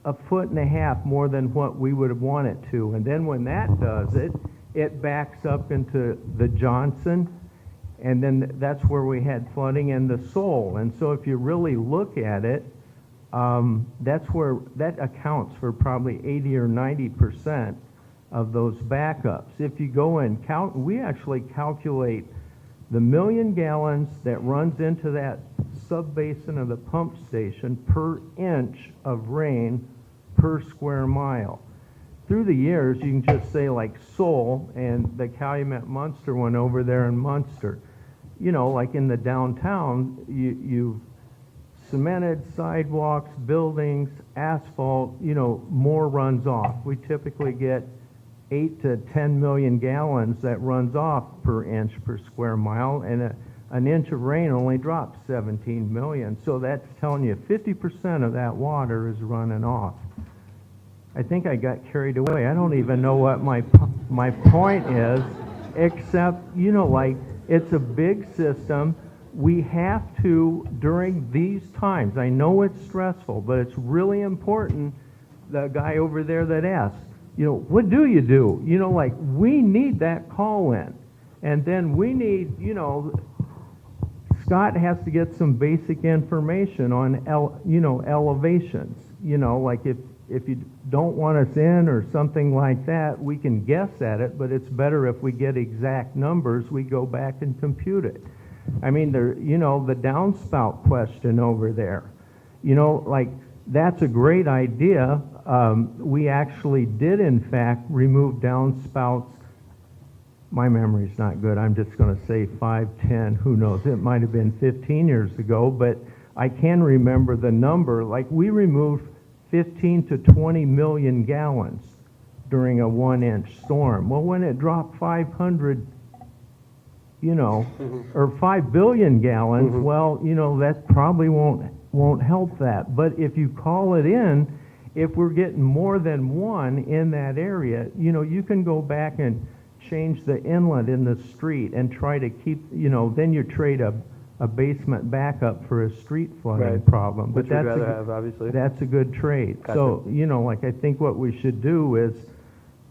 1.5 feet more than what we would have wanted to. And then when that does it, it backs up into the Johnson, and then that's where we had flooding in the Soul. And so if you really look at it, that accounts for probably 80 or 90% of those backups. If you go and we actually calculate the 1 million gallons that runs into that sub-basin of the pump station per inch of rain per square mile. through the years, you can just say like Seoul and the Calumet Munster one over there in Munster. You know, like in the downtown, you've cemented sidewalks, buildings, asphalt, you know, more runs off. We typically get 8 to 10 million gallons that runs off per inch per square mile, and an inch of rain only drops 17 million. So that's telling you 50% of that water is running off. I think I got carried away. I don't even know what my point is, except, you know, like, it's a big system. We have to, during these times, I know it's stressful, but it's really important, the guy over there that asked, you know, what do? You know, like, we need that call in. And then we need, you know, Scott has to get some basic information on, elevations. You know, like if you don't want us in or something like that, we can guess at it, but it's better if we get exact numbers, we go back and compute it. I mean, you know, the downspout question over there, you know, like, that's a great idea. We actually did, in fact, remove downspouts. My memory's not good. I'm just going to say 5, 10, who knows? It might have been 15 years ago, but I can remember the number. Like, we removed 15 to 20 million gallons during a 1-inch storm. Well, when it dropped 500, you know, or 5 billion gallons, well, you know, that probably won't help that. But if you call it in, if we're getting more than one in that area, you know, you can go back and change the inlet in the street and try to keep, you know, then you trade a basement backup for a street flooding problem. Which we'd rather have, obviously. That's a good trade. Gotcha. So, you know, like, I think what we should do is,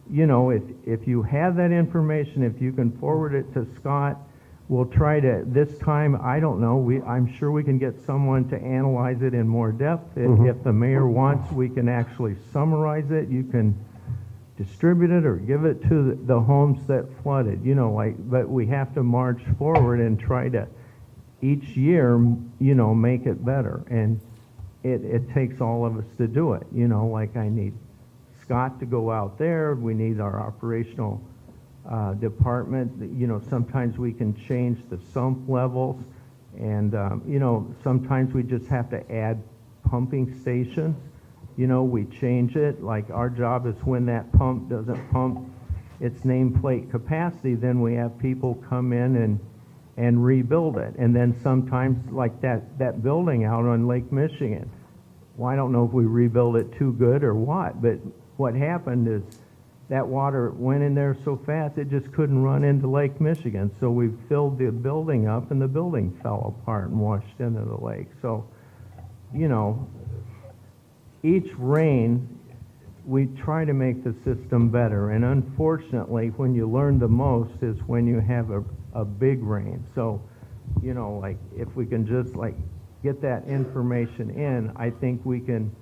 you know, if you have that information, if you can forward it to Scott, we'll try to, this time, I don't know, I'm sure we can get someone to analyze it in more depth. If the mayor wants, we can actually summarize it. You can distribute it or give it to the homes that flooded, you know, like, but we have to march forward and try to, each year, you know, make it better. And it takes all of us to do it, you know, like, I need Scott to go out there, we need our operational department, you know, sometimes we can change the sump levels, and, you know, sometimes we just have to add pumping stations. You know, we change it, like, our job is when that pump doesn't pump its nameplate capacity, then we have people come in and rebuild it. And then sometimes, like that building out on Lake Michigan, well, I don't know if we rebuild it too good or what, but what happened is that water went in there so fast it just couldn't run into Lake Michigan. So we filled the building up and the building fell apart and washed into the lake. So, you know, each rain, we try to make the system better. And unfortunately, when you learn the most is when you have a big rain. So, you know, like, if we can just, like, get that information in, I think we can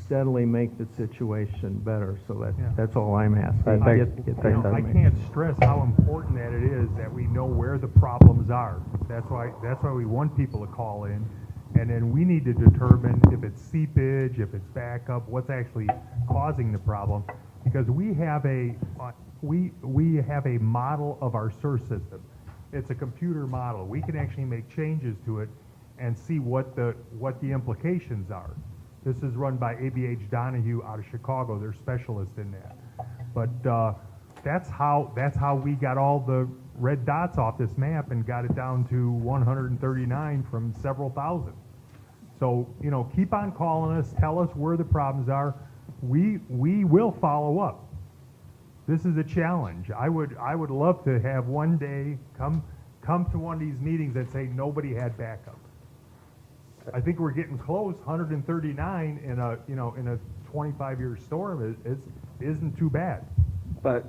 steadily make the situation better. So that's all I'm asking. I can't stress how important that it is that we know where the problems are. That's why we want people to call in, and then we need to determine if it's seepage, if it's backup, what's actually causing the problem, because we have a model of our sewer system. It's a computer model. We can actually make changes to it and see what the implications are. This is run by ABH Donahue out of Chicago. They're specialists in that. But that's how we got all the red dots off this map and got it down to 139 from several thousand. So, you know, keep on calling us. Tell us where the problems are. We will follow up. This is a challenge. I would love to have one day come to one of these meetings and say nobody had backup. I think we're getting close. 139 in a 25-year storm isn't too bad. But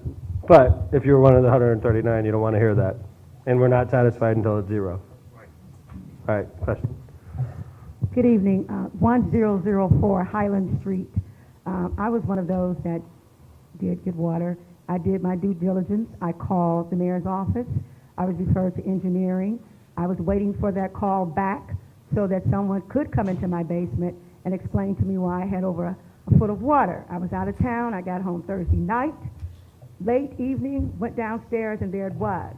if you're one of the 139, you don't want to hear that. And we're not satisfied until it's zero. Right. All right, question. Good evening. 1004 Highland Street. I was one of those that did get water. I did my due diligence. I called the mayor's office. I was referred to engineering. I was waiting for that call back so that someone could come into my basement and explain to me why I had over a foot of water. I was out of town. I got home Thursday night, late evening, went downstairs, and there it was.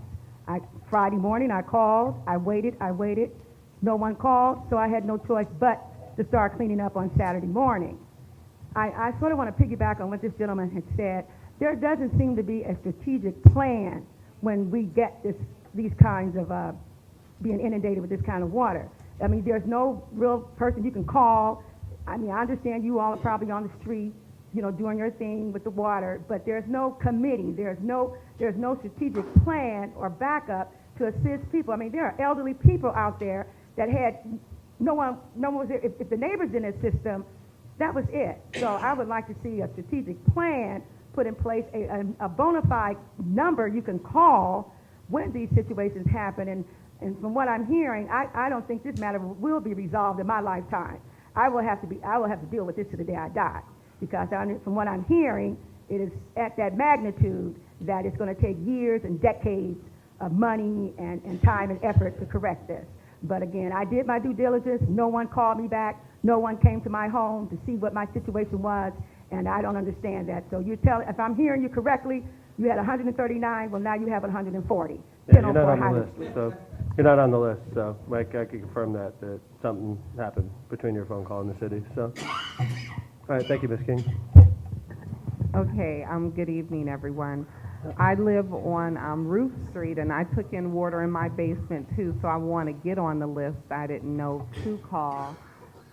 Friday morning, I called. I waited. No one called, so I had no choice but to start cleaning up on Saturday morning. I sort of want to piggyback on what this gentleman had said. There doesn't seem to be a strategic plan when we get these kinds of being inundated with this kind of water. I mean, there's no real person you can call. I mean, I understand you all are probably on the street, doing your thing with the water, but there's no committee. There's no strategic plan or backup to assist people. I mean, there are elderly people out there that had no one was there. If the neighbors didn't assist them, that was it. So I would like to see a strategic plan put in place, a bona fide number you can call when these situations happen. And from what I'm hearing, I don't think this matter will be resolved in my lifetime. I will have to deal with this to the day I die, because from what I'm hearing, it is at that magnitude that it's going to take years and decades of money and time and effort to correct this. But again, I did my due diligence. No one called me back. No one came to my home to see what my situation was, and I don't understand that. So if I'm hearing you correctly, you had 139. Well, now you have 140. Yeah, you're not on the list, so you're not on the list. So, Mike, I can confirm that something happened between your phone call and the city. So, all right, thank you, Ms. King. Okay, good evening, everyone. I live on Roof Street, and I took in water in my basement, too, so I want to get on the list. I didn't know to call,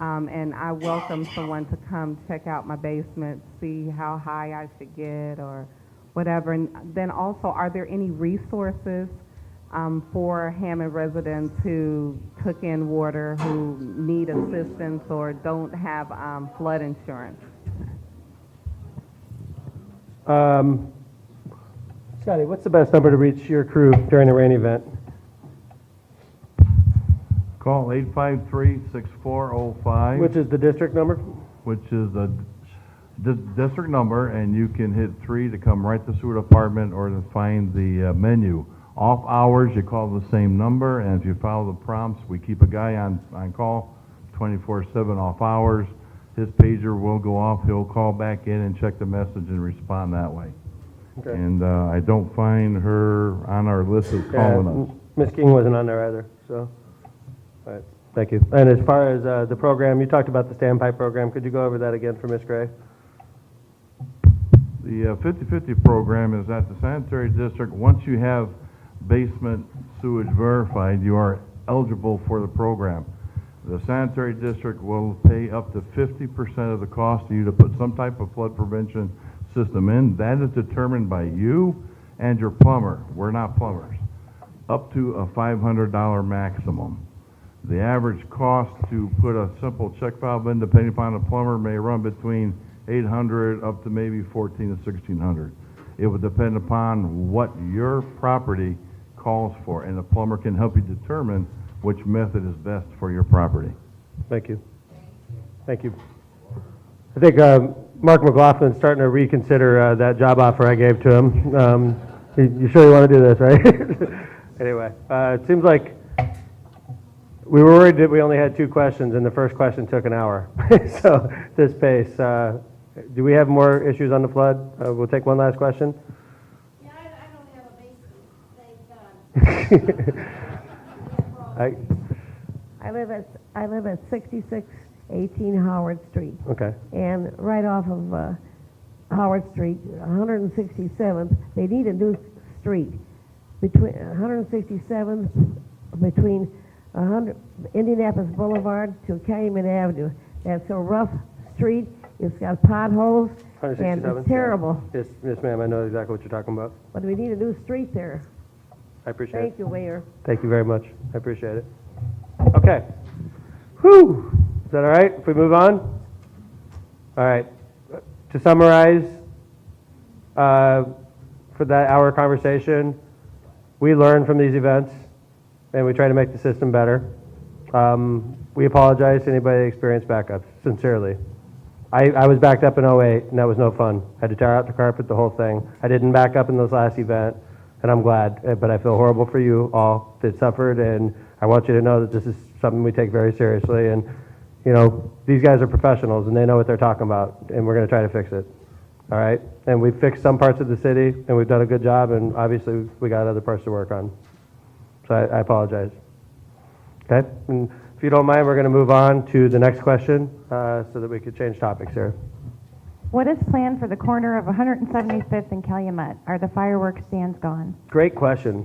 and I welcome someone to come check out my basement, see how high I should get or whatever. And then also, are there any resources for Hammond residents who took in water, who need assistance or don't have flood insurance? Scotty, what's the best number to reach your crew during a rain event? Call 853-6405. Which is the district number? Which is the district number, and you can hit 3 to come right to the sewer department or to find the menu. Off hours, you call the same number, and if you follow the prompts, we keep a guy on call 24/7 off hours. His pager will go off. He'll call back in and check the message and respond that way. Okay. And I don't find her on our list of calling us. Ms. King wasn't on there either, so, all right, thank you. And as far as the program, you talked about the standpipe program. Could you go over that again for Ms. Gray? The 50/50 program is at the sanitary district. Once you have basement sewage verified, you are eligible for the program. The sanitary district will pay up to 50% of the cost of you to put some type of flood prevention system in. That is determined by you and your plumber. We're not plumbers. Up to a $500 maximum. The average cost to put a simple check valve in, depending upon the plumber, may run between $800 up to maybe $1,400 to $1,600. It would depend upon what your property calls for, and the plumber can help you determine which method is best for your property. Thank you. Thank you. I think Mark McLaughlin's starting to reconsider that job offer I gave to him. You sure you want to do this, right? Anyway, it seems like we were worried that we only had 2 questions, and the first question took an hour. So this pace. Do we have more issues on the flood? We'll take one last question. Yeah, I don't have a basement, thank God. I live at 6618 Howard Street. Okay. And right off of Howard Street, 167th, they need a new street between 167th between Indianapolis Boulevard to Calumet Avenue. That's a rough street. It's got potholes, and it's terrible. Yes, ma'am, I know exactly what you're talking about. But we need a new street there. I appreciate it. Thank you, Mayor. Thank you very much. I appreciate it. Okay. Whew. Is that all right if we move on? All right. To summarize, for that hour conversation, we learn from these events, and we try to make the system better. We apologize to anybody that experienced backups, sincerely. I was backed up in 08, and that was no fun. I had to tear out the carpet, the whole thing. I didn't back up in this last event, and I'm glad, but I feel horrible for you all that suffered, and I want you to know that this is something we take very seriously, and you know, these guys are professionals and they know what they're talking about, and we're going to try to fix it. All right? And we've fixed some parts of the city, and we've done a good job, and obviously we got other parts to work on. So I apologize. Okay? And if you don't mind, we're going to move on to the next question so that we could change topics here. What is planned for the corner of 175th and Calumet? Are the fireworks stands gone? Great question.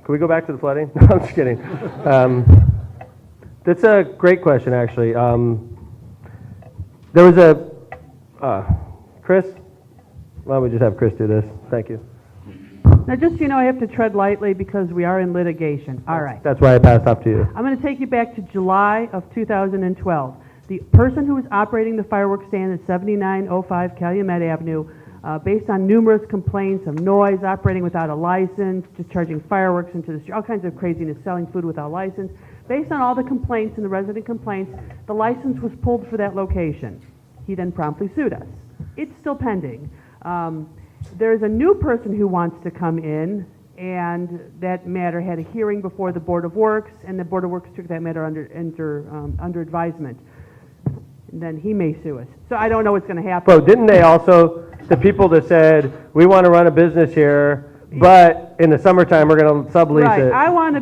Can we go back to the flooding? No, I'm just kidding. That's a great question, actually. There was a, Chris? Why don't we just have Chris do this? Thank you. Now, just so you know, I have to tread lightly because we are in litigation. All right. That's why I passed off to you. I'm going to take you back to July of 2012. The person who was operating the fireworks stand at 7905 Calumet Avenue, based on numerous complaints of noise, operating without a license, discharging fireworks into the street, all kinds of craziness, selling food without license. Based on all the complaints and the resident complaints, the license was pulled for that location. He then promptly sued us. It's still pending. There's a new person who wants to come in, and that matter had a hearing before the Board of Works, and the Board of Works took that matter under advisement. And then he may sue us. So I don't know what's going to happen. Bro, didn't they also, the people that said, we want to run a business here, but in the summertime, we're going to sublease Right. it? I want to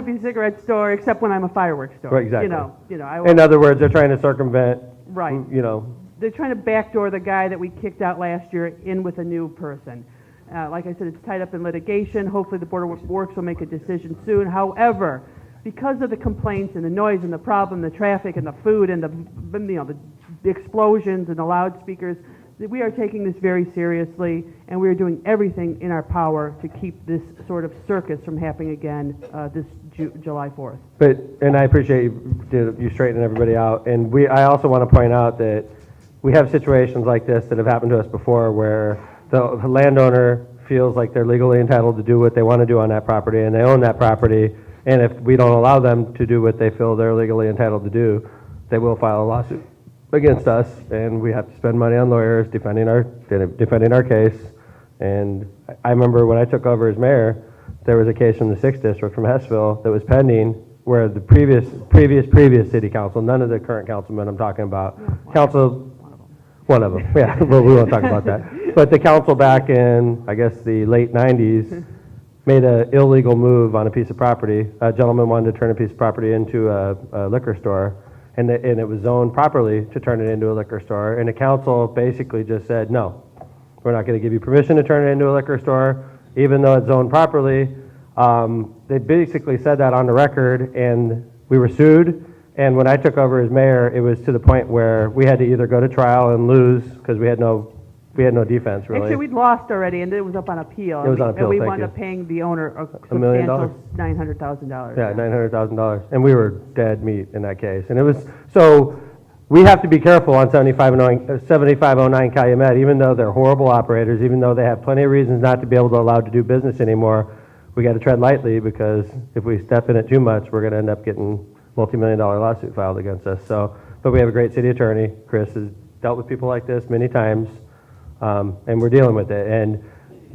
be a cigarette store, except when I'm a fireworks store. Right, exactly. In In other words, they're trying to circumvent, Right. you know. They're trying to backdoor the guy that we kicked out last year in with a new person. Like I said, it's tied up in litigation. Hopefully, the Board of Works will make a decision soon. However, because of the complaints and the noise and the problem, the traffic and the food and the explosions and the loudspeakers, we are taking this very seriously, and we are doing everything in our power to keep this sort of circus from happening again this July 4th. But, and I appreciate you straightening everybody out. And I also want to point out that we have situations like this that have happened to us before where the landowner feels like they're legally entitled to do what they want to do on that property, and they own that property, and if we don't allow them to do what they feel they're legally entitled to do, they will file a lawsuit against us, and we have to spend money on lawyers defending our case. And I remember when I took over as mayor, there was a case from the 6th District from Hessville that was pending where the previous city council, none of the current councilmen I'm talking about, one of them, yeah, but we won't talk about that. But the council back in, I guess, the late 90s made an illegal move on a piece of property. A gentleman wanted to turn a piece of property into a liquor store, and it was zoned properly to turn it into a liquor store. And the council basically just said, no, we're not going to give you permission to turn it into a liquor store, even though it's zoned properly. They basically said that on the record, and we were sued. And when I took over as mayor, it was to the point where we had to either go to trial and lose because we had no defense, really. Actually, we'd lost already, and it was up on appeal. It was on appeal, and we thank wound you. up paying the owner a $1 million? substantial $900,000. Yeah, $900,000. And we were dead meat in that case. And it was, so we have to be careful on 7509 Calumet, even though they're horrible operators, even though they have plenty of reasons not to be able to allow to do business anymore. We got to tread lightly because if we step in it too much, we're going to end up getting multi-million-dollar lawsuit filed against us. So, but we have a great city attorney. Chris has dealt with people like this many times, and we're dealing with it. And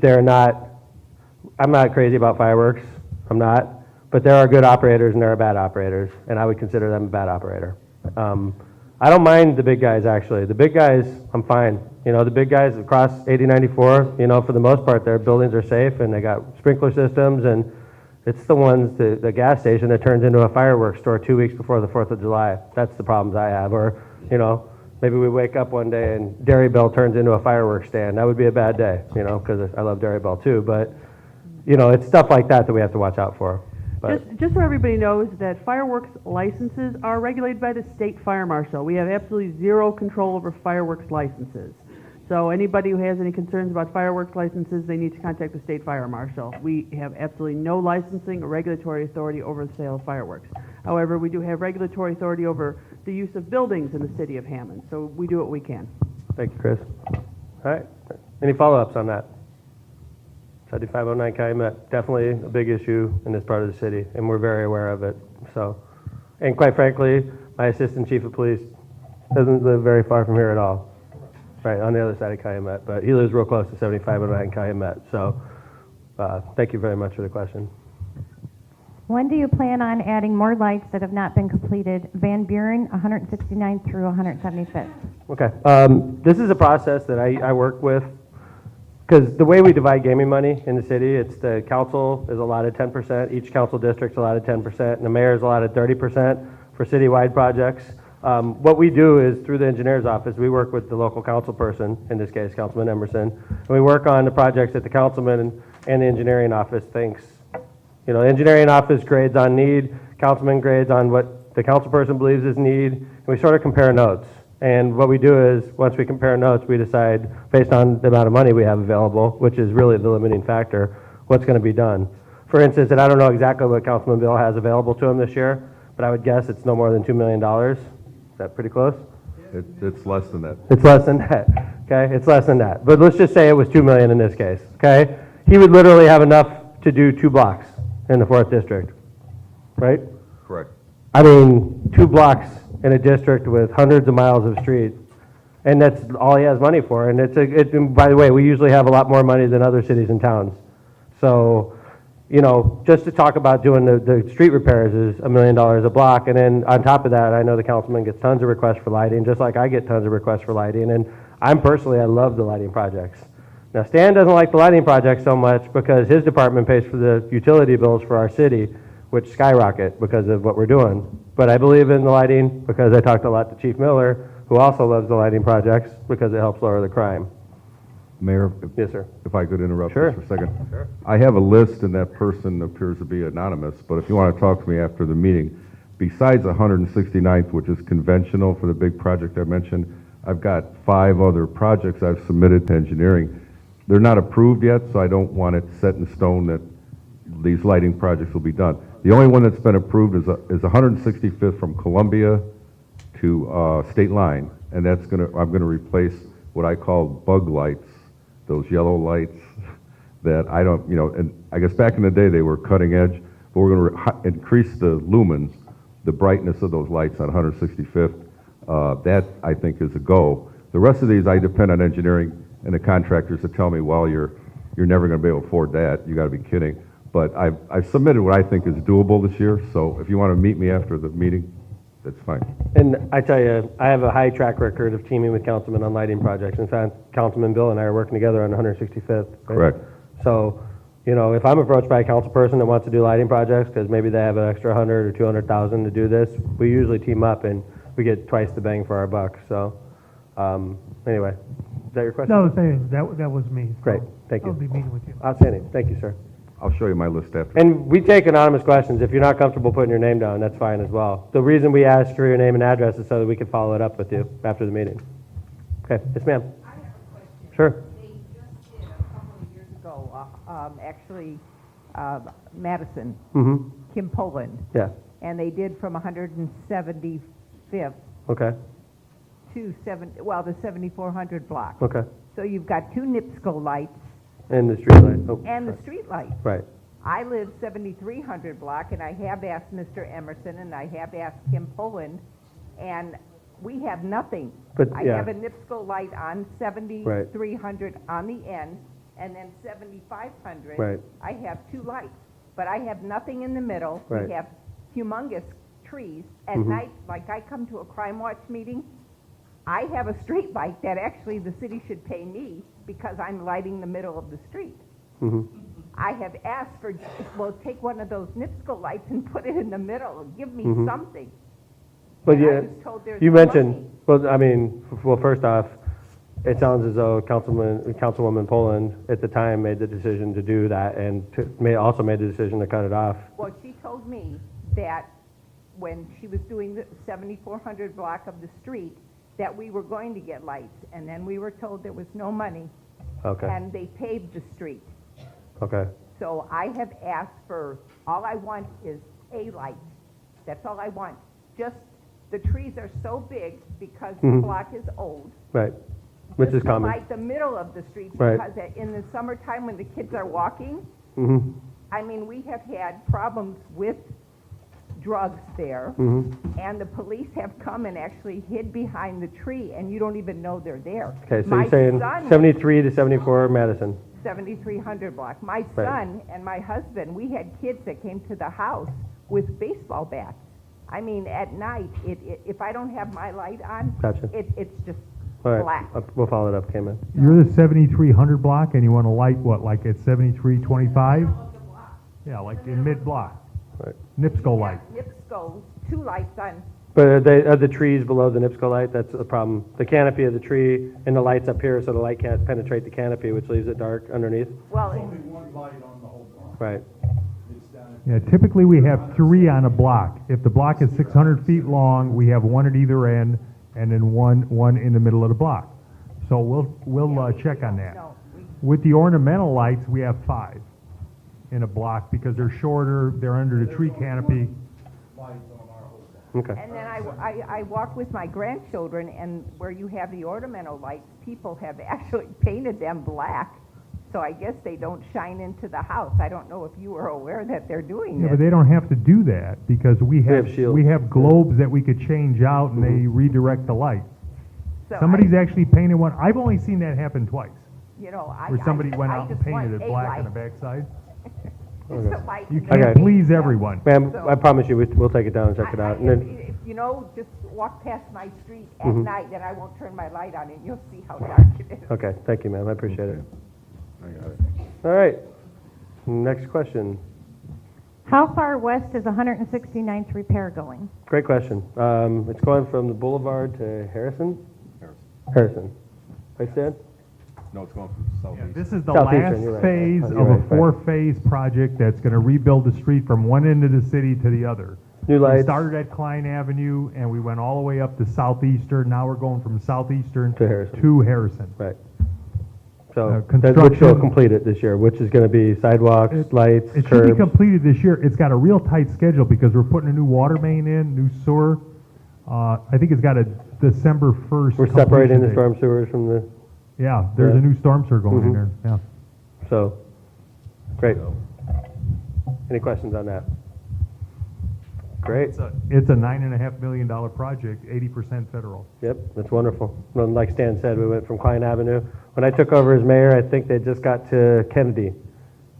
I'm not crazy about fireworks. I'm not. But there are good operators and there are bad operators, and I would consider them a bad operator. I don't mind the big guys, actually. The big guys, I'm fine. You know, the big guys across 8094, you know, for the most part, their buildings are safe, and they got sprinkler systems, and it's the ones, the gas station that turns into a fireworks store 2 weeks before the 4th of July. That's the problems I have. Or, you know, maybe we wake up one day and Dairy Bell turns into a fireworks stand. That would be a bad day, you know, because I love Dairy Bell too. But, you know, it's stuff like that we have to watch out for. But Just so everybody knows that fireworks licenses are regulated by the state fire marshal. We have absolutely zero control over fireworks licenses. So anybody who has any concerns about fireworks licenses, they need to contact the state fire marshal. We have absolutely no licensing or regulatory authority over the sale of fireworks. However, we do have regulatory authority over the use of buildings in the city of Hammond. So we do what we can. thank you, Chris. All right. Any follow-ups on that? 7509 Calumet, definitely a big issue in this part of the city, and we're very aware of it. So, and quite frankly, my assistant chief of police doesn't live very far from here at all. Right, on the other side of Calumet, but he lives real close to 7509 Calumet. So, thank you very much for the question. When do you plan on adding more lights that have not been completed? Van Buren, 169th through 175th. Okay. This is a process that I work with, because the way we divide gaming money in the city, it's the council is allotted 10%, each council district's allotted 10%, and the mayor is allotted 30% for citywide projects. What we do is, through the engineer's office, we work with the local council person, in this case, Councilman Emerson, and we work on the projects that the councilman and the engineering office thinks. You know, the engineering office grades on need, councilman grades on what the council person believes is need, and we sort of compare notes. And what we do is, once we compare notes, we decide, based on the amount of money we have available, which is really the limiting factor, what's going to be done. For instance, and I don't know exactly what Councilman Bill has available to him this year, but I would guess it's no more than $2 million. Is that pretty close? It's less than that. It's less than that, okay? It's less than that. But let's just say it was $2 million in this case, okay? He would literally have enough to do 2 blocks in the 4th district, right? Correct. I mean, 2 blocks in a district with hundreds of miles of street, and that's all he has money for. And and by the way, we usually have a lot more money than other cities and towns. So, you know, just to talk about doing the street repairs is $1 million a block, and then on top of that, I know the councilman gets tons of requests for lighting, just like I get tons of requests for lighting, and I love the lighting projects. Now, Stan doesn't like the lighting projects so much because his department pays for the utility bills for our city, which skyrocket because of what we're doing. But I believe in the lighting because I talked a lot to Chief Miller, who also loves the lighting projects because it helps lower the crime. Mayor? Yes, sir. If I could interrupt Sure. just for a second. Sure. I have a list, and that person appears to be anonymous, but if you want to talk to me after the meeting, besides 169th, which is conventional for the big project I mentioned, I've got 5 other projects I've submitted to engineering. They're not approved yet, so I don't want it set in stone that these lighting projects will be done. The only one that's been approved is 165th from Columbia to State Line, and I'm gonna replace what I call bug lights, those yellow lights that I don't, and I guess back in the day they were cutting edge, but we're gonna increase the lumens, the brightness of those lights on 165th. That I think is a go. The rest of these I depend on engineering and the contractors to tell me, well, you're never going to be able to afford that. You got to be kidding. But I've submitted what I think is doable this year. So if you want to meet me after the meeting, that's fine. And I tell you, I have a high track record of teaming with councilmen on lighting projects. In fact, Councilman Bill and I are working together on 165th. Right? Correct. So, you know, if I'm approached by a council person that wants to do lighting projects because maybe they have an extra 100 or 200,000 to do this, we usually team up and we get twice the bang for our buck. So, anyway, is that your question? No, that was me. So Great, thank you. I'll be meeting with you. Outstanding, thank you, sir. I'll show you my list after. And we take anonymous questions. If you're not comfortable putting your name down, that's fine as well. The reason we ask for your name and address is so that we can follow it up with you after the meeting. Okay, yes, ma'am. I have a question. Sure. They just did a couple of years ago, actually, Madison, Mm-hmm. Kim Poland, Yeah, and they did from 175th okay, to the 7400 block. okay. So you've got 2 NIPSCO lights And the street light. Oh, and the sorry. street lights. Right, I live 7300 block, and I have asked Mr. Emerson, and I have asked Kim Poland, and we have nothing. But, I yeah. have a NIPSCO light on 7300 on the end, and then 7500. Right. I have 2 lights, but I have nothing in the middle. Right. We have humongous trees. At Mhm. night, like I come to a crime watch meeting, I have a street light that actually the city should pay me because I'm lighting the middle of the street. mm-hmm. I have asked for, well, take one of those NIPSCO lights and put it in the middle and give me Mhm. something. But And I yeah, was told there's you no mentioned, money. well, I mean, well, first off, it sounds as though Councilwoman Poland at the time made the decision to do that and also made the decision to cut it off. Well, she told me that when she was doing the 7400 block of the street, that we were going to get lights, and then we were told there was no money. Okay. And they paved the street. Okay, So I have asked for, all I want is a light. That's all I want. Just, the trees are so big because the Mhm. block is old. right, which is Just to common. light the middle of the street, Right. because in the summertime when the kids are walking, Mm-hmm, I mean, we have had problems with drugs there, mm-hmm. and the police have come and actually hid behind the tree, and you don't even know they're there. Okay, so My you're saying son- 73 to 74 Madison? 7300 block. My Right. son and my husband, we had kids that came to the house with baseball bats. I mean, at night, if I don't have my light on, Gotcha. it's just All right, black. we'll follow it up, Cayman. You're the 7300 block, and you want to light what, like at 7325? Yeah, like in mid-block. Right. NIPSCO light. NIPSCO, 2 lights on. But are the trees below the NIPSCO light? That's the problem. The canopy of the tree and the light's up here, so the light can't penetrate the canopy, which leaves it dark underneath. Well, Right. Yeah, typically we have 3 on a block. If the block is 600 feet long, we have 1 at either end, and then one in the middle of the block. So we'll check on that. With the ornamental lights, we have 5 in a block because they're shorter, they're under the tree canopy. Okay. And then I walk with my grandchildren, and where you have the ornamental lights, people have actually painted them black. So I guess they don't shine into the house. I don't know if you are aware that they're doing Yeah, this. but they don't have to do that because we have shields. we have globes that we could change out and they redirect the light. So Somebody's actually painted one. I've only seen that happen twice. You know, Where somebody went out and just want painted it a black on the light. backside. Just a light. You to can't Okay. please everyone. Ma'am, So- I promise you, we'll take it down and check it out. And then, If you know, just walk past my street at Mhm. night, and I won't turn my light on, and you'll see how dark it is. okay, thank you, ma'am, I appreciate it. I got it. All right, next question. How far west is 169th repair going? Great question. It's going from the Boulevard to Harrison? Harrison. Right, Stan? No, it's going from southeast. This is the Southeastern, last you're right. phase You're of a right, right. 4-phase project that's going to rebuild the street from one end of the city to the other. New We lights. started at Klein Avenue and we went all the way up to Southeastern. Now we're going from Southeastern To Harrison. to Harrison. Right. So, Uh, which will construction- complete it this year, which is going to be sidewalks, lights, It should be curbs. completed this year. It's got a real tight schedule because we're putting a new water main in, new sewer. I think it's got a December 1st. We're separating the completion date. storm sewers from the, Yeah, there's Yeah. a new storm sewer going in Mhm. there, yeah. so, great. Any questions on that? Great. It's a $9.5 million project, 80% federal. Yep, that's wonderful. Well, like Stan said, we went from Klein Avenue. When I took over as mayor, I think they just got to Kennedy,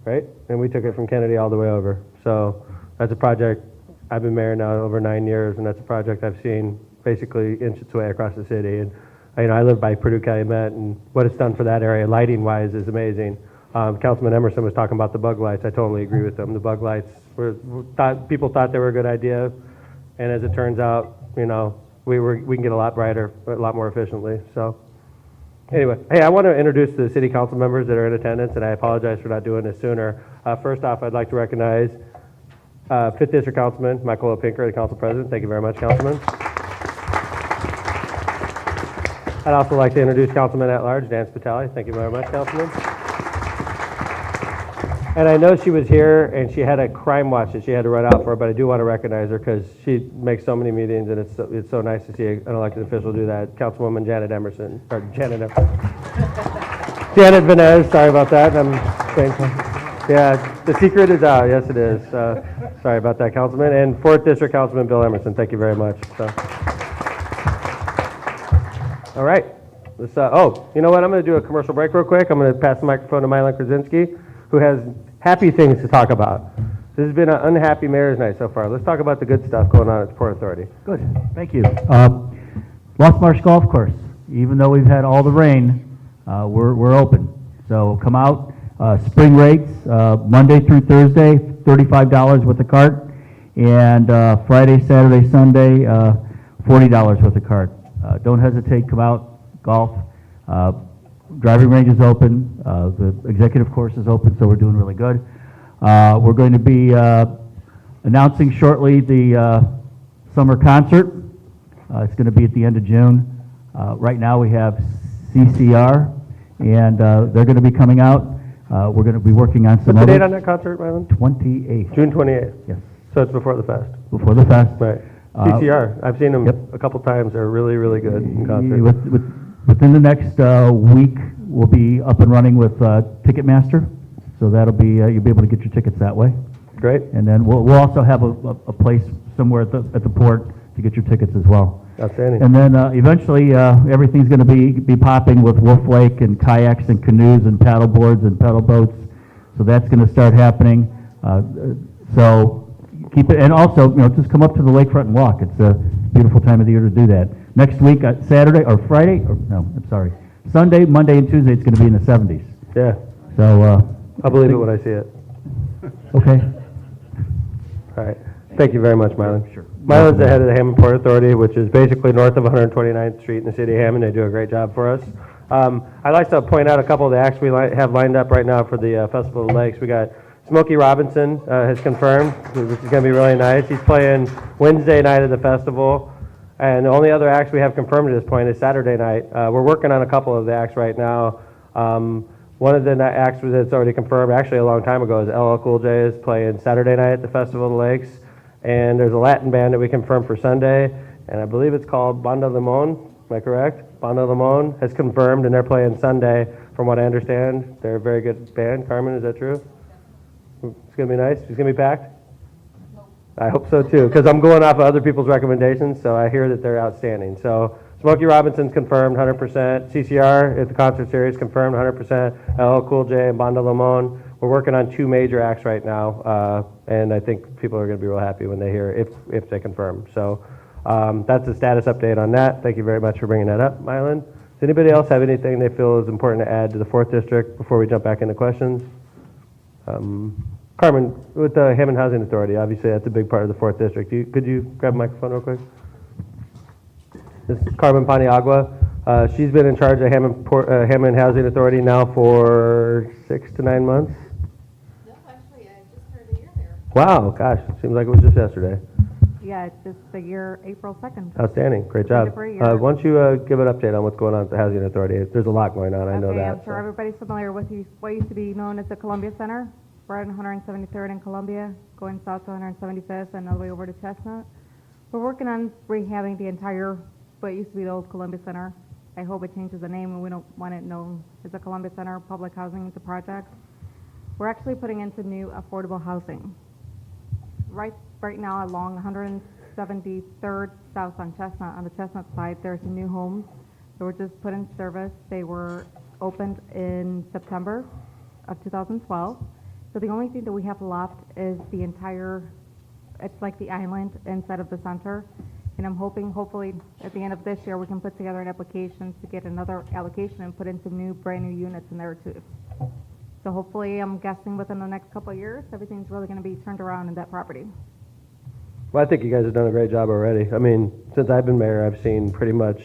right? And we took it from Kennedy all the way over. So that's a project, I've been mayor now over 9 years, and that's a project I've seen basically inch its way across the city. And I live by Purdue Calumet, and what it's done for that area, lighting-wise, is amazing. Councilman Emerson was talking about the bug lights. I totally agree with them. The bug lights people thought they were a good idea, and as it turns out, we can get a lot brighter, a lot more efficiently. So, anyway, hey, I want to introduce the city council members that are in attendance, and I apologize for not doing this sooner. First off, I'd like to recognize 5th District Councilman Michael O. Pinker, the council president. Thank you very much, Councilman. I'd also like to introduce Councilman at Large, Dan Spitali. Thank you very much, Councilman. And I know she was here and she had a crime watch that she had to run out for, but I do want to recognize her because she makes so many meetings and it's so nice to see an elected official do that. Councilwoman Janet Emerson, or Janet Vanez, sorry about that. Yeah, the secret is out. Yes, it is. Sorry about that, Councilman. And 4th District Councilman Bill Emerson, thank you very much. So. All right. Let's, you know what? I'm going to do a commercial break real quick. I'm going to pass the microphone to Mylon Krasinski, who has happy things to talk about. This has been an unhappy mayor's night so far. Let's talk about the good stuff going on at the Port Authority. Good, thank you. Lost Marsh Golf Course, even though we've had all the rain, we're open. So come out, spring rates, Monday through Thursday, $35 with a cart, and Friday, Saturday, Sunday, $40 with a cart. Don't hesitate, come out, golf. Driving range is open, the executive course is open, so we're doing really good. We're going to be announcing shortly the summer concert. It's going to be at the end of June. Right now we have CCR, and they're going to be coming out. We're going to be working on some What's the other... date on that concert, Mylon? 28th. June 28th. Yes. So it's before the fest. Before the fest. Right. CCR, I've seen them a couple times. They're really, really good in concert. Within the next week, we'll be up and running with Ticketmaster, so that'll be you'll be able to get your tickets that way. Great. And then we'll also have a place somewhere at the port to get your tickets as well. Outstanding. And then eventually, everything's going to be popping with Wolf Lake and kayaks and canoes and paddle boards and pedal boats. So that's going to start happening. So keep it, and also, just come up to the lakefront and walk. It's a beautiful time of the year to do that. Next week, Saturday or Friday, or no, I'm sorry, Sunday, Monday, and Tuesday, it's going to be in the 70s. Yeah. So I'll believe it when I see it. okay. All right. Thank you very much, Mylan. Sure. Mylan's the head of the Hammond Port Authority, which is basically north of 129th Street in the city of Hammond. They do a great job for us. I'd like to point out a couple of the acts we have lined up right now for the Festival of the Lakes. We got Smokey Robinson has confirmed. This is going to be really nice. He's playing Wednesday night of the festival. And the only other acts we have confirmed at this point is Saturday night. We're working on a couple of the acts right now. One of the acts that's already confirmed, actually a long time ago, is LL Cool J is playing Saturday night at the Festival of the Lakes. And there's a Latin band that we confirmed for Sunday, and I believe it's called Banda Limon. Am I correct? Banda Limon has confirmed, and they're playing Sunday, from what I understand. They're a very good band. Carmen, is that true? It's going to be nice? It's going to be packed? I hope so, too, because I'm going off of other people's recommendations, so I hear that they're outstanding. So Smokey Robinson's confirmed 100%. CCR at the concert series confirmed 100%. LL Cool J and Banda Limon. We're working on 2 major acts right now, and I think people are going to be real happy when they hear if they confirm. So that's the status update on that. Thank you very much for bringing that up, Mylan. Does anybody else have anything they feel is important to add to the 4th District before we jump back into questions? Carmen, with the Hammond Housing Authority, obviously that's a big part of the 4th District. Could you grab a microphone real quick? This is Carmen Paniagua. She's been in charge of Hammond Housing Authority now for 6 to 9 months. No, actually, I just heard a year there. Wow, gosh, seems like it was just yesterday. Yeah, it's just the year, April 2nd. Outstanding, great job. For a year. Why don't you give an update on what's going on at the Housing Authority? There's a lot going on, I know Okay, that. I'm sure everybody's familiar with what used to be known as the Columbia Center, right on 173rd in Columbia, going south to 175th and all the way over to Chestnut. We're working on rehabbing the entire, what used to be the old Columbia Center. I hope it changes the name and we don't want it known as the Columbia Center Public Housing Project. We're actually putting into new affordable housing. Right now along 173rd south on Chestnut, on the Chestnut side, there's new homes that were just put in service. They were opened in September of 2012. So the only thing that we have left is the entire, it's like the island inside of the center. And I'm hopefully at the end of this year, we can put together an application to get another allocation and put in some brand new units in there too. So hopefully, I'm guessing within the next couple of years, everything's really going to be turned around in that property. Well, I think you guys have done a great job already. I mean, since I've been mayor, I've seen pretty much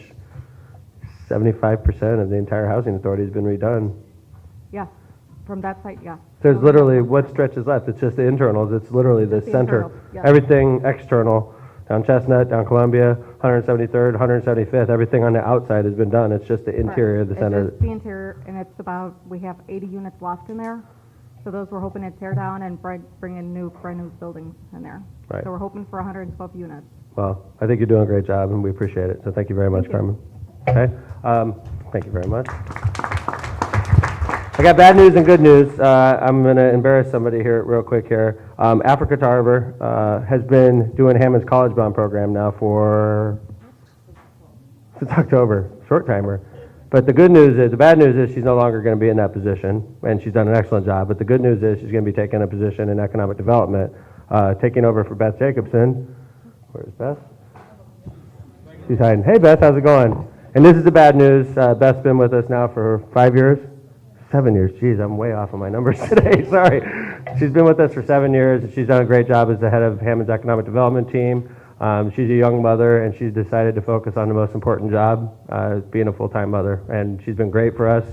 75% of the entire housing authority has been redone. Yeah, from that site, yeah. There's literally, what stretch is left? It's just the internals. It's literally the Just the center. internals, yeah. Everything external, down Chestnut, down Columbia, 173rd, 175th, everything on the outside has been done. It's just the interior of the center. It's just the interior, and it's about, we have 80 units left in there. So those we're hoping to tear down and bring in brand new buildings in there. Right. So we're hoping for 112 units. Well, I think you're doing a great job, and we appreciate it. So thank you very much, Carmen. Okay? Thank you very much. I got bad news and good news. I'm going to embarrass somebody here real quick here. Africa Tarver has been doing Hammond's College Bound program now since October. Short timer. But the good news is, the bad news is she's no longer going to be in that position, and she's done an excellent job. But the good news is she's going to be taking a position in economic development, taking over for Beth Jacobson. Where's Beth? She's hiding. Hey, Beth, how's it going? And this is the bad news. Beth's been with us now for 5 years. 7 years. Geez, I'm way off on my numbers today. Sorry. She's been with us for 7 years, and she's done a great job as the head of Hammond's economic development team. She's a young mother, and she's decided to focus on the most important job, being a full-time mother. And she's been great for us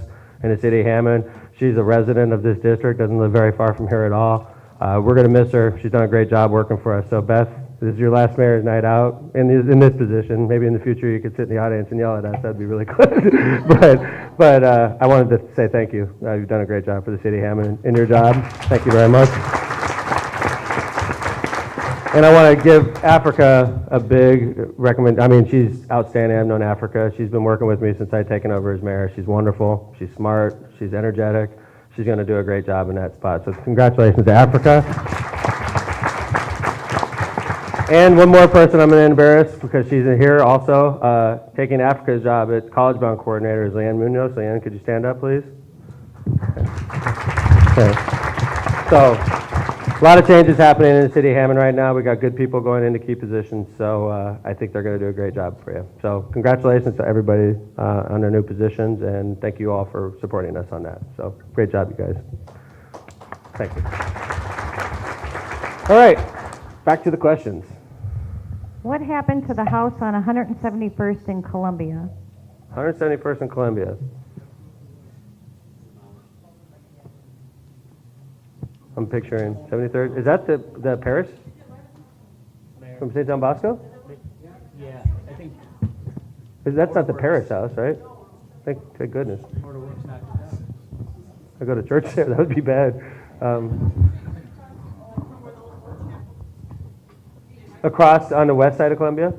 in the city of Hammond. She's a resident of this district, doesn't live very far from here at all. We're going to miss her. She's done a great job working for us. So, Beth, this is your last mayor's night out in this position. Maybe in the future you could sit in the audience and yell at us. That'd be really good. but I wanted to say thank you. You've done a great job for the city of Hammond in your job. Thank you very much. And I want to give Africa a big recommend. I mean, she's outstanding. I've known Africa. She's been working with me since I'd taken over as mayor. She's wonderful. She's smart. She's energetic. She's going to do a great job in that spot. So congratulations to Africa. And one more person I'm going to embarrass because she's in here also, taking Africa's job at College Bound Coordinator is Leanne Munoz. Leanne, could you stand up, please? Okay. So, a lot of changes happening in the city of Hammond right now. We got good people going into key positions, so I think they're going to do a great job for you. So, congratulations to everybody on their new positions, and thank you all for supporting us on that. So, great job, you guys. Thank you. All right, back to the questions. What happened to the house on 171st in Columbia? 171st in Columbia. I'm picturing 73rd. Is that the parish? From St. John Bosco? Yeah, I think. That's not the parish house, right? Thank goodness. I go to church there. That would be bad. Across on the west side of Columbia?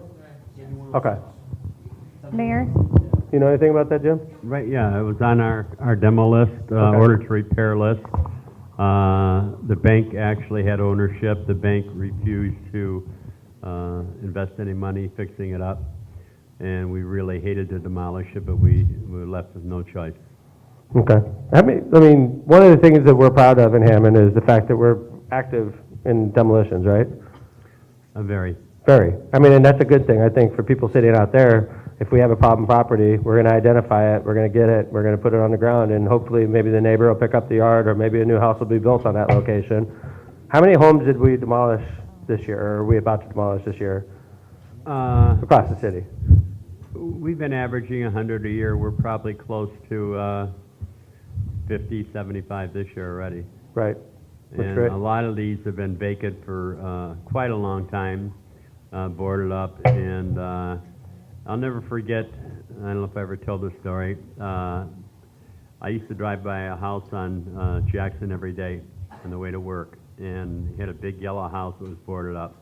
Okay. Mayor? You know anything about that, Jim? Right, yeah, it was on our demo list, order to repair list. The bank actually had ownership. The bank refused to invest any money fixing it up, and we really hated to demolish it, but we were left with no choice. Okay. I mean, one of the things that we're proud of in Hammond is the fact that we're active in demolitions, right? Very. Very. I mean, and that's a good thing, I think, for people sitting out there. If we have a problem property, we're going to identify it, we're going to get it, we're going to put it on the ground, and hopefully maybe the neighbor will pick up the yard, or maybe a new house will be built on that location. How many homes did we demolish this year, or are we about to demolish this year across the city? We've been averaging 100 a year. We're probably close to 50, 75 this year already. Right. That's And great. a lot of these have been vacant for quite a long time, boarded up, and I'll never forget, I don't know if I ever told this story, I used to drive by a house on Jackson every day on the way to work, and he had a big yellow house that was boarded up.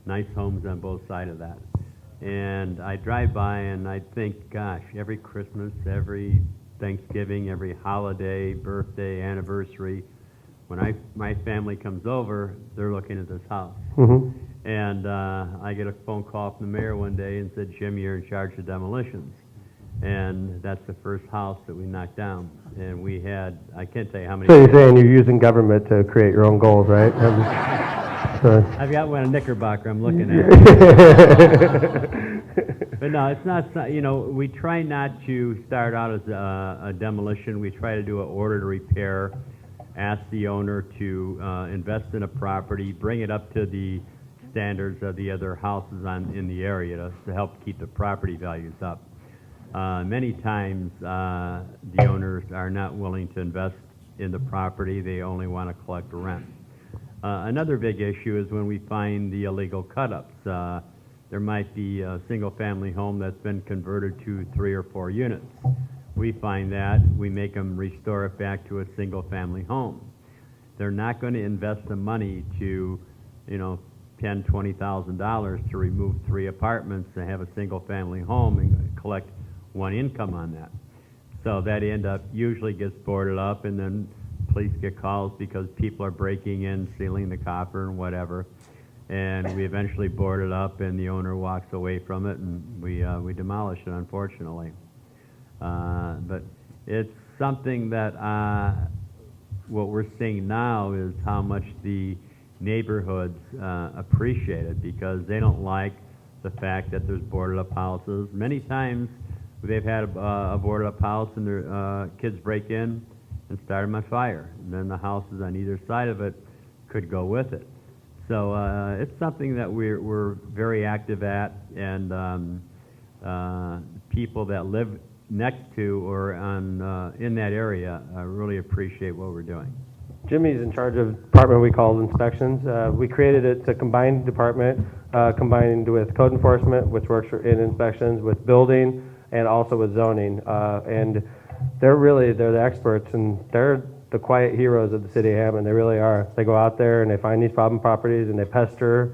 Nice homes on both sides of that. And I drive by and I think, gosh, every Christmas, every Thanksgiving, every holiday, birthday, anniversary, when my family comes over, they're looking at this house. Mhm. And I get a phone call from the mayor one day and said, Jim, you're in charge of demolitions. And that's the first house that we knocked down. And we had, I can't tell you how many. So you're saying you're using government to create your own goals, right? I've got one in Knickerbocker I'm looking at. But no, it's not, you know, we try not to start out as a demolition. We try to do an order to repair, ask the owner to invest in a property, bring it up to the standards of the other houses in the area to help keep the property values up. Many times, the owners are not willing to invest in the property. They only want to collect rent. Another big issue is when we find the illegal cut-ups. There might be a single-family home that's been converted to 3 or 4 units. We find that, we make them restore it back to a single-family home. They're not going to invest the money to, you know, $10,000, $20,000 to remove 3 apartments to have a single-family home and collect 1 income on that. So that usually gets boarded up, and then police get calls because people are breaking in, stealing the copper and whatever. And we eventually board it up, and the owner walks away from it, and we demolish it, unfortunately. But it's something that what we're seeing now is how much the neighborhoods appreciate it, because they don't like the fact that there's boarded up houses. Many times they've had a boarded up house and their kids break in and start them on fire, and then the houses on either side of it could go with it. So it's something that we're very active at, and people that live next to or in that area really appreciate what we're doing. Jimmy's in charge of the department we call inspections. We created it to combine department, combined with code enforcement, which works in inspections, with building, and also with zoning. And they're the experts, and they're the quiet heroes of the city of Hammond. They really are. They go out there and they find these problem properties and they pester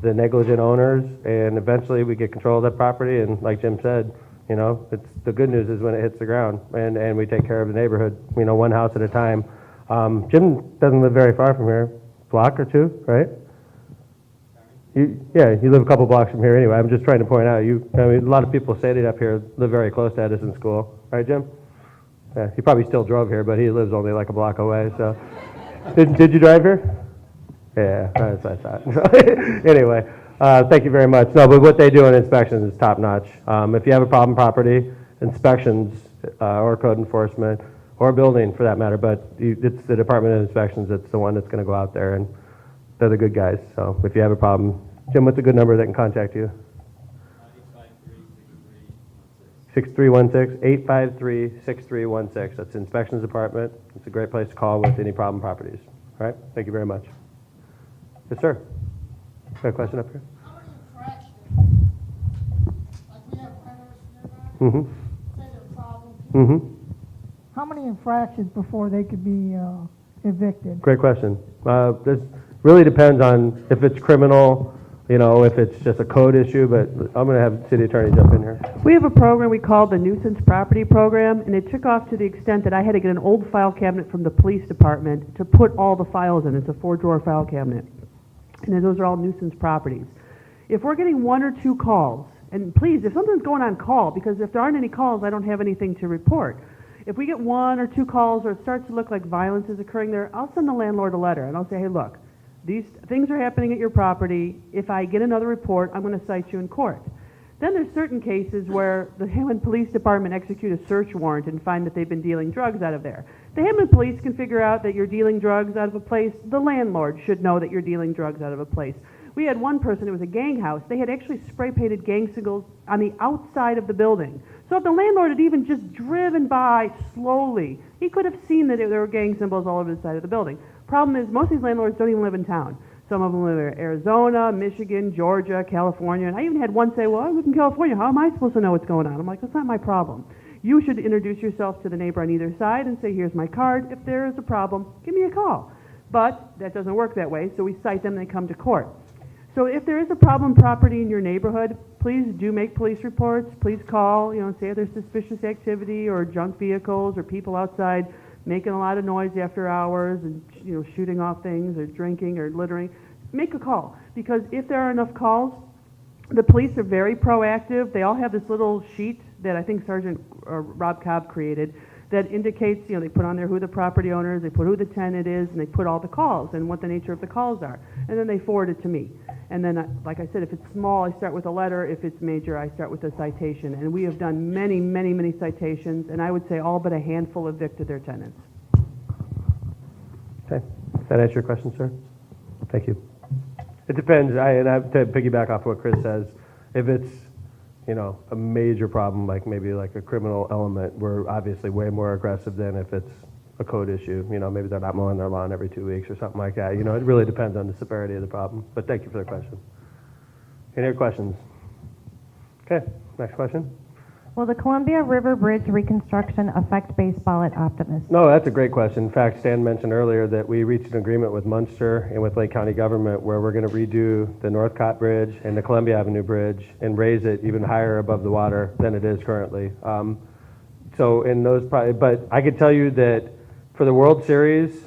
the negligent owners, and eventually we get control of that property. And like Jim said, you know, it's the good news is when it hits the ground, and we take care of the neighborhood, you know, 1 house at a time. Jim doesn't live very far from here, block or 2, right? Yeah, you live a couple blocks from here anyway. I'm just trying to point out, I mean, a lot of people standing up here live very close to Edison School. Right, Jim? Yeah, he probably still drove here, but he lives only like a block away, so. Did you drive here? Yeah, that's what I thought. Anyway, thank you very much. No, but what they do in inspections is top notch. If you have a problem property, inspections, or code enforcement, or building for that matter, but it's the Department of Inspections that's the one that's gonna go out there, and they're the good guys. So if you have a problem, Jim, what's a good number that can contact you? 853-6316. That's the Inspections Department. It's a great place to call with any problem properties. All right, thank you very much. Yes, sir. Got a question up here? How many infractions before they could be evicted? Great question. This really depends on if it's criminal, you know, if it's just a code issue, but I'm going to have the city attorney jump in here. We have a program we call the Nuisance Property Program, and it took off to the extent that I had to get an old file cabinet from the police department to put all the files in. It's a 4-drawer file cabinet. And those are all nuisance properties. If we're getting 1 or 2 calls, and please, if something's going on, call, because if there aren't any calls, I don't have anything to report. If we get 1 or 2 calls or it starts to look like violence is occurring there, I'll send the landlord a letter, and I'll say, hey, look, these things are happening at your property. If I get another report, I'm going to cite you in court. Then there's certain cases where the Hammond Police Department execute a search warrant and find that they've been dealing drugs out of there. The Hammond Police can figure out that you're dealing drugs out of a place. The landlord should know that you're dealing drugs out of a place. We had one person, it was a gang house. They had actually spray painted gang symbols on the outside of the building. So if the landlord had even just driven by slowly, he could have seen that there were gang symbols all over the side of the building. Problem is, most of these landlords don't even live in town. Some of them live in Arizona, Michigan, Georgia, California, and I even had one say, well, I live in California, how am I supposed to know what's going on? I'm like, that's not my problem. You should introduce yourself to the neighbor on either side and say, here's my card. If there is a problem, give me a call. But that doesn't work that way, so we cite them and they come to court. So if there is a problem property in your neighborhood, please do make police reports. Please call, say there's suspicious activity or junk vehicles or people outside making a lot of noise after hours and shooting off things or drinking or littering. Make a call, because if there are enough calls, the police are very proactive. They all have this little sheet that I think Sergeant Rob Cobb created that indicates, they put on there who the property owner is, they put who the tenant is, and they put all the calls and what the nature of the calls are. And then they forward it to me. And then, like I said, if it's small, I start with a letter. If it's major, I start with a citation. And we have done many, many, many citations, and I would say all but a handful evicted their tenants. Okay. Does that answer your question, sir? Thank you. It depends. And I have to piggyback off what Chris says. If it's, a major problem, like maybe like a criminal element, we're obviously way more aggressive than if it's a code issue. Maybe they're not mowing their lawn every 2 weeks or something like that. It really depends on the severity of the problem. But thank you for the question. Any other questions? Okay, next question. Will the Columbia River Bridge reconstruction affect baseball at Optimist? No, that's a great question. In fact, Stan mentioned earlier that we reached an agreement with Munster and with Lake County government where we're going to redo the Northcott Bridge and the Columbia Avenue Bridge and raise it even higher above the water than it is currently. So in those, but I could tell you that for the World Series,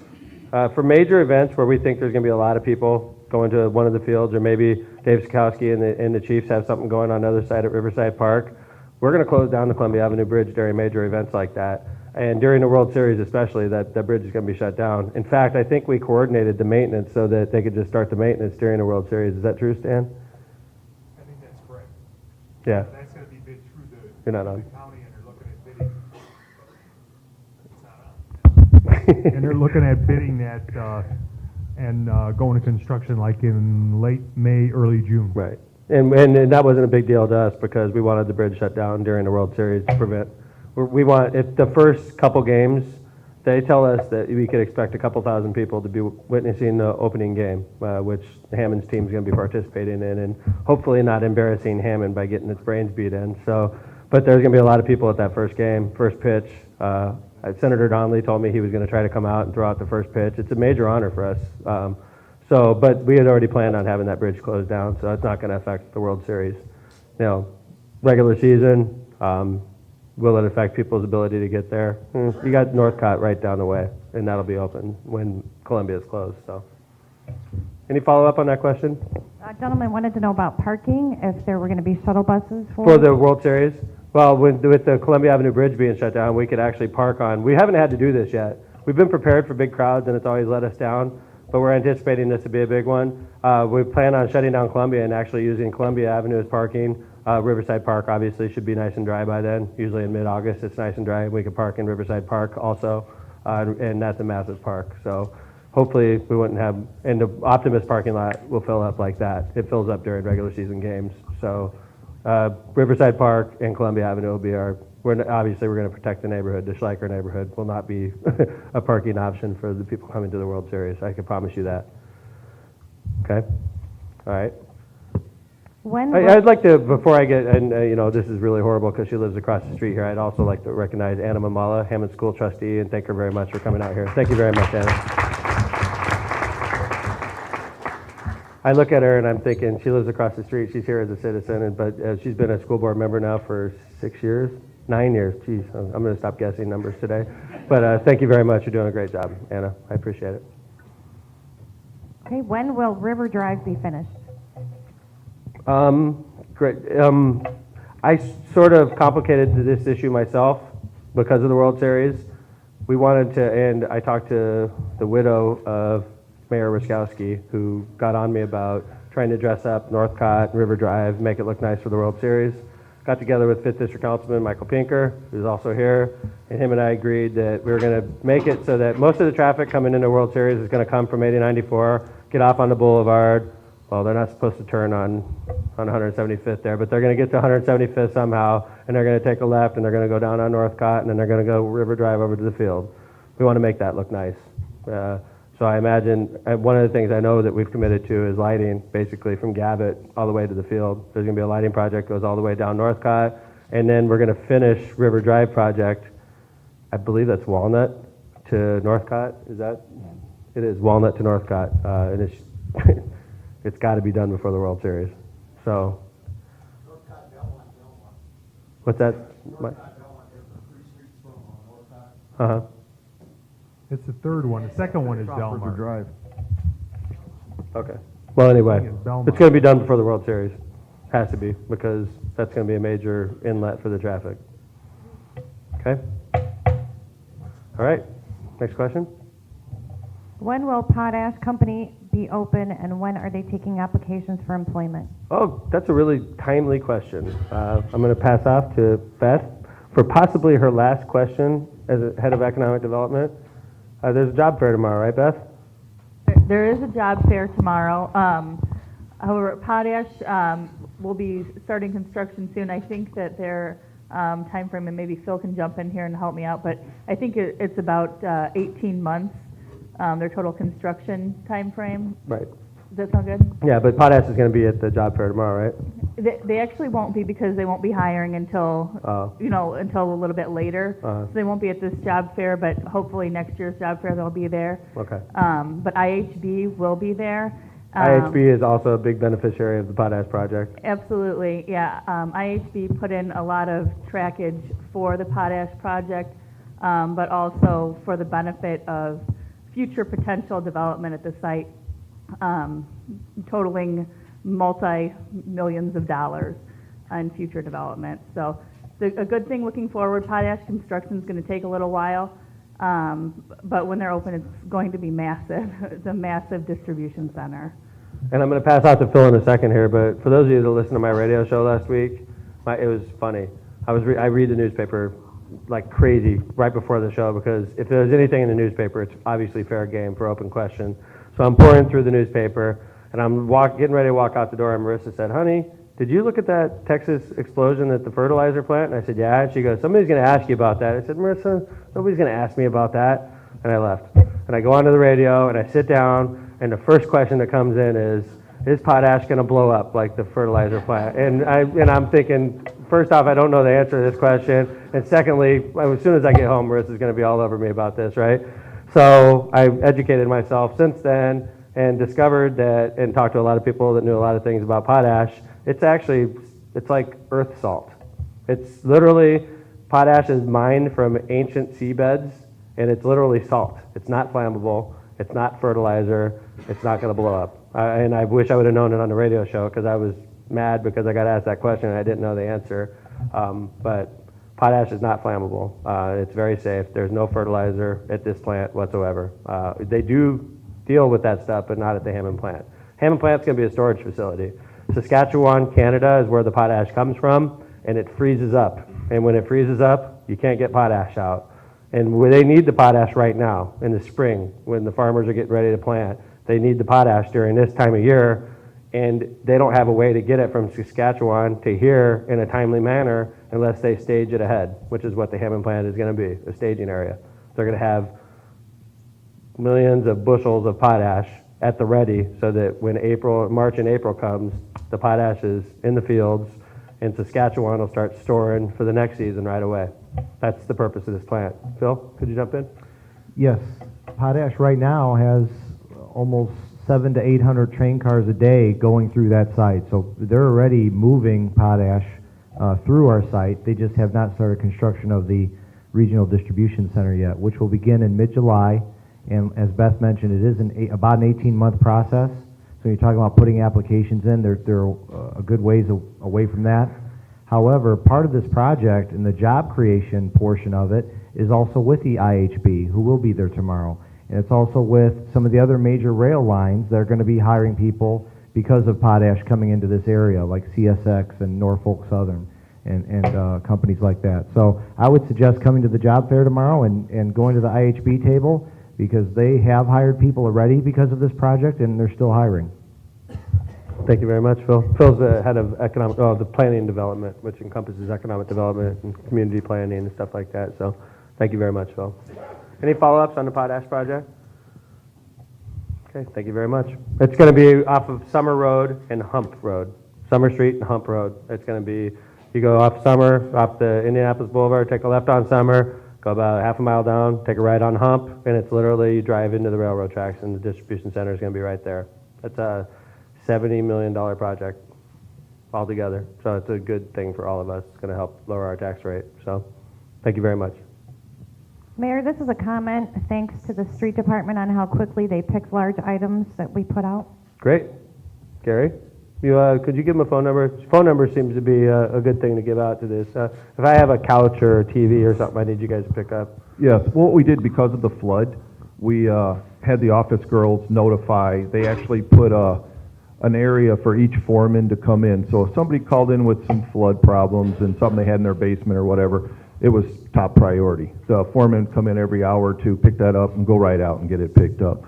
for major events where we think there's going to be a lot of people going to one of the fields, or maybe Dave Sikowski and the Chiefs have something going on the other side at Riverside Park, we're going to close down the Columbia Avenue Bridge during major events like that. And during the World Series especially, that bridge is going to be shut down. In fact, I think we coordinated the maintenance so that they could just start the maintenance during the World Series. Is that true, Stan? I think that's correct. Yeah. That's going to be bid through You're not on. the county, and they're looking at bidding. It's not on. And they're looking at bidding that and going to construction like in late May, early June. Right. And that wasn't a big deal to us because we wanted the bridge shut down during the World Series to prevent. We want, if the first couple games, they tell us that we could expect a couple thousand people to be witnessing the opening game, which Hammond's team is going to be participating in, and hopefully not embarrassing Hammond by getting its brains beat in. So, but there's going to be a lot of people at that first game, first pitch. Senator Donnelly told me he was going to try to come out and throw out the first pitch. It's a major honor for us. But we had already planned on having that bridge closed down, so it's not going to affect the World Series. Regular season, will it affect people's ability to get there? You got Northcott right down the way, and that'll be open when Columbia is closed. So, Any follow-up on that question? Gentlemen, wanted to know about parking, if there were going to be shuttle buses For the World Series? Well, with the Columbia Avenue Bridge being shut down, we could actually park on, we haven't had to do this yet. We've been prepared for big crowds, and it's always let us down, but we're anticipating this to be a big one. We plan on shutting down Columbia and actually using Columbia Avenue as parking. Riverside Park obviously should be nice and dry by then. Usually in mid-August, it's nice and dry. We could park in Riverside Park also, and that's a massive park. So hopefully we wouldn't have, and the Optimus parking lot will fill up like that. It fills up during regular season games. So Riverside Park and Columbia Avenue will be obviously we're going to protect the neighborhood. The Schleicher neighborhood will not be a parking option for the people coming to the World Series. I can promise you that. Okay? All right. I'd like to, before I get, and this is really horrible because she lives across the street here, I'd also like to recognize Anna Mamala, Hammond School trustee, and thank her very much for coming out here. Thank you very much, Anna. I look at her and I'm thinking, she lives across the street, she's here as a citizen, but she's been a school board member now for 9 years, geez, I'm going to stop guessing numbers today. But thank you very much, you're doing a great job, Anna, I appreciate it. Okay, when will River Drive be finished? Great. I sort of complicated this issue myself because of the World Series. We wanted to, and I talked to the widow of Mayor Ruskowski, who got on me about trying to dress up Northcott, River Drive, make it look nice for the World Series. Got together with 5th District Councilman Michael Pinker, who's also here, and him and I agreed that we were going to make it so that most of the traffic coming into the World Series is going to come from 8094, get off on the boulevard. Well, they're not supposed to turn on 175th there, but they're going to get to 175th somehow, and they're going to take a left, and they're going to go down on Northcott, and then they're going to go River Drive over to the field. We want to make that look nice. So I imagine, one of the things I know that we've committed to is lighting, basically from Gavitt all the way to the field. There's going to be a lighting project goes all the way down Northcott, and then we're going to finish River Drive project. I believe that's Walnut to Northcott. Is that? It is Walnut to Northcott, and it's it's got to be done before the World Series. So. What's that? Uh-huh. It's the third one. The second one is Delmar. Drive. Okay. Well, anyway, I think it's Belmont. it's going to be done before the World Series. Has to be, because that's going to be a major inlet for the traffic. Okay? All right. Next question. When will Potash Company be open, and when are they taking applications for employment? Oh, that's a really timely question. I'm going to pass off to Beth for possibly her last question as a head of economic development. There's a job fair tomorrow, right, Beth? There is a job fair tomorrow. However, Potash will be starting construction soon. I think that their time frame, and maybe Phil can jump in here and help me out, but I think it's about 18 months, their total construction time frame. Right. Does that sound good? Yeah, but Potash is going to be at the job fair tomorrow, right? They actually won't be, because they won't be hiring until, until a little bit later. So they won't be at this job fair, but hopefully next year's job fair they'll be there. Okay. But IHB will be there. IHB is also a big beneficiary of the Potash project. Absolutely, yeah. IHB put in a lot of trackage for the Potash project, but also for the benefit of future potential development at the site, totaling multi-millions of dollars in future development. So it's a good thing looking forward. Potash construction is going to take a little while, but when they're open, it's going to be massive. It's a massive distribution center. And I'm going to pass out to Phil in a second here, but for those of you that listened to my radio show last week, it was funny. I read the newspaper like crazy right before the show, because if there's anything in the newspaper, it's obviously fair game for open question. So I'm pouring through the newspaper, and I'm getting ready to walk out the door, and Marissa said, "Honey, did you look at that Texas explosion at the fertilizer plant?" And I said, "Yeah." And she goes, "Somebody's going to ask you about that." I said, "Marissa, nobody's going to ask me about that." And I left. And I go onto the radio, and I sit down, and the first question that comes in is Potash going to blow up like the fertilizer plant? And I'm thinking, first off, I don't know the answer to this question, and secondly, as soon as I get home, Marissa's going to be all over me about this, right? So I educated myself since then and discovered that, and talked to a lot of people that knew a lot of things about potash. It's like earth salt. It's literally, potash is mined from ancient seabeds, and it's literally salt. It's not flammable, it's not fertilizer, it's not going to blow up. And I wish I would have known it on the radio show because I was mad because I got asked that question and I didn't know the answer. But potash is not flammable. It's very safe. There's no fertilizer at this plant whatsoever. They do deal with that stuff, but not at the Hammond plant. Hammond plant's going to be a storage facility. Saskatchewan, Canada is where the potash comes from, and it freezes up. And when it freezes up, you can't get potash out. And where they need the potash right now in the spring when the farmers are getting ready to plant. They need the potash during this time of year, and they don't have a way to get it from Saskatchewan to here in a timely manner unless they stage it ahead, which is what the Hammond plant is going to be, a staging area. They're going to have millions of bushels of potash at the ready so that when March and April comes, the potash is in the fields, and Saskatchewan will start storing for the next season right away. That's the purpose of this plant. Phil, could you jump in? Yes, potash right now has almost 700 to 800 train cars a day going through that site. So they're already moving potash through our site. They just have not started construction of the regional distribution center yet, which will begin in mid-July. And as Beth mentioned, it is about an 18-month process. So you're talking about putting applications in, they're a good ways away from that. However, part of this project and the job creation portion of it is also with the IHB, who will be there tomorrow. And it's also with some of the other major rail lines that are going to be hiring people because of potash coming into this area, like CSX and Norfolk Southern and companies like that. So I would suggest coming to the job fair tomorrow and going to the IHB table because they have hired people already because of this project and they're still hiring. Thank you very much, Phil. Phil's the head of the planning and development, which encompasses economic development and community planning and stuff like that. So thank you very much, Phil. Any follow-ups on the potash project? Okay, thank you very much. It's going to be off of Summer Road and Hump Road. Summer Street and Hump Road. It's going to be, you go off Summer, off the Indianapolis Boulevard, take a left on Summer, go about half a mile down, take a right on Hump, and it's literally, you drive into the railroad tracks and the distribution center is going to be right there. It's a $70 million project altogether. So it's a good thing for all of us. It's going to help lower our tax rate. So thank you very much. Mayor, this is a comment thanks to the street department on how quickly they pick large items that we put out. Great. Gary, could you give him a phone number? Phone number seems to be a good thing to give out to this. If I have a couch or a TV or something I need you guys to pick up. Yes, what we did because of the flood, we had the office girls notify, they actually put an area for each foreman to come in. So if somebody called in with some flood problems and something they had in their basement or whatever, it was top priority. The foreman would come in every hour or two, pick that up, and go right out and get it picked up.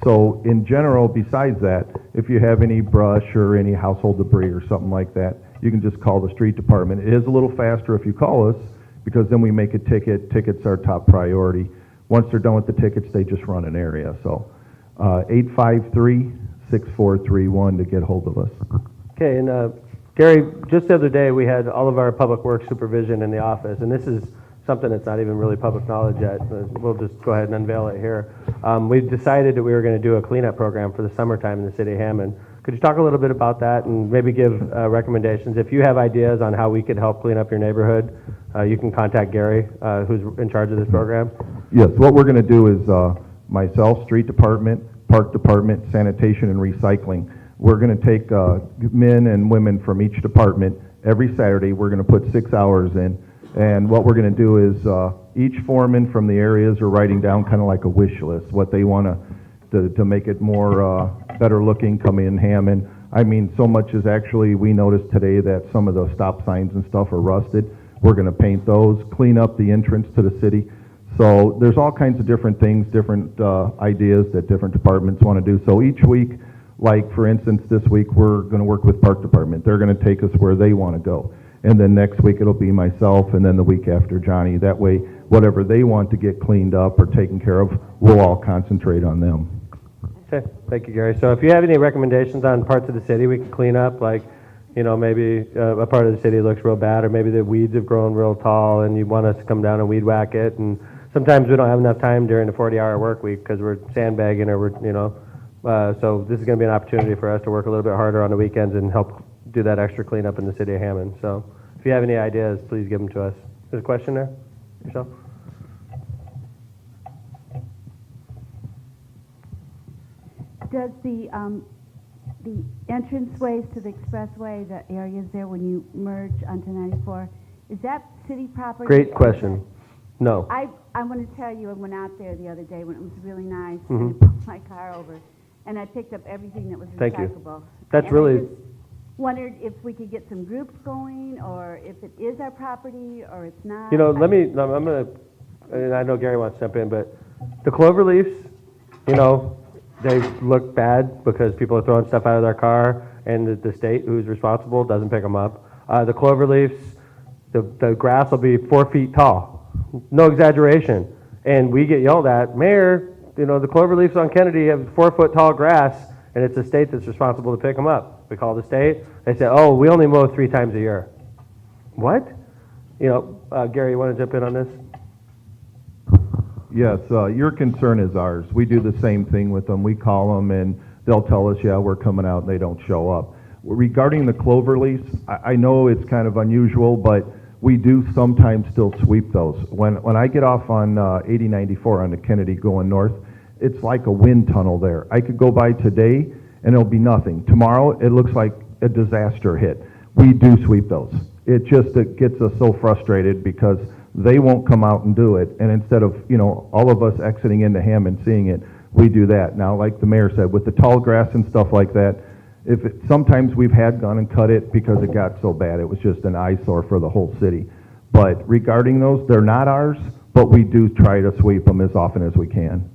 So in general, besides that, if you have any brush or any household debris or something like that, you can just call the street department. It is a little faster if you call us, because then we make a ticket. Tickets are top priority. Once they're done with the tickets, they just run an area. So 853-6431 to get hold of us. Okay, and Gary, just the other day we had all of our public works supervision in the office, and this is something that's not even really public knowledge yet. We'll just go ahead and unveil it here. We decided that we were going to do a cleanup program for the summertime in the city of Hammond. Could you talk a little bit about that and maybe give recommendations? If you have ideas on how we could help clean up your neighborhood, you can contact Gary, who's in charge of this program. Yes, what we're going to do is myself, street department, park department, sanitation, and recycling. We're going to take men and women from each department every Saturday. We're going to put 6 hours in. And what we're going to do is each foreman from the areas are writing down kind of like a wish list, what they want to make it more better looking, come in Hammond. I mean, so much as actually we noticed today that some of the stop signs and stuff are rusted. We're going to paint those, clean up the entrance to the city. So there's all kinds of different things, different ideas that different departments want to do. So each week, like for instance, this week we're going to work with Park Department. They're going to take us where they want to go. And then next week it'll be myself, and then the week after Johnny. That way, whatever they want to get cleaned up or taken care of, we'll all concentrate on them. Okay, thank you, Gary. So if you have any recommendations on parts of the city we can clean up, like, you know, maybe a part of the city looks real bad, or maybe the weeds have grown real tall and you want us to come down and weed whack it, and sometimes we don't have enough time during the 40-hour work week because we're sandbagging or we're, you know, so this is going to be an opportunity for us to work a little bit harder on the weekends and help do that extra cleanup in the city of Hammond. So if you have any ideas, please give them to us. There's a question there? Michelle? Does the the entranceways to the expressway, the areas there when you merge onto 94, is that city property? Great question. No. I want to tell you, I went out there the other day when it was really nice, Mhm. and I pulled my car over, and I picked up everything that was Thank you. recyclable. That's And I really, just wondered if we could get some groups going, or if it is our property, or it's not. I'm gonna, and I know Gary wants to jump in, but the clover leaves, they look bad because people are throwing stuff out of their car, and the state who's responsible doesn't pick them up. The clover leaves, the grass will be 4 feet tall, no exaggeration. And we get yelled at, Mayor, the clover leaves on Kennedy have 4-foot tall grass, and it's the state that's responsible to pick them up. We call the state, they say, oh, we only mow 3 times a year. What? Gary, you want to jump in on this? Yes, your concern is ours. We do the same thing with them. We call them and they'll tell us, yeah, we're coming out, and they don't show up. Regarding the clover leaves, I know it's kind of unusual, but we do sometimes still sweep those. When I get off on 8094 on the Kennedy going north, it's like a wind tunnel there. I could go by today and it'll be nothing. Tomorrow, it looks like a disaster hit. We do sweep those. It gets us so frustrated because they won't come out and do it, and instead of, all of us exiting into Hammond seeing it, we do that. Now, like the mayor said, with the tall grass and stuff like that, sometimes we've had gone and cut it because it got so bad. It was just an eyesore for the whole city. But regarding those, they're not ours, but we do try to sweep them as often as we can.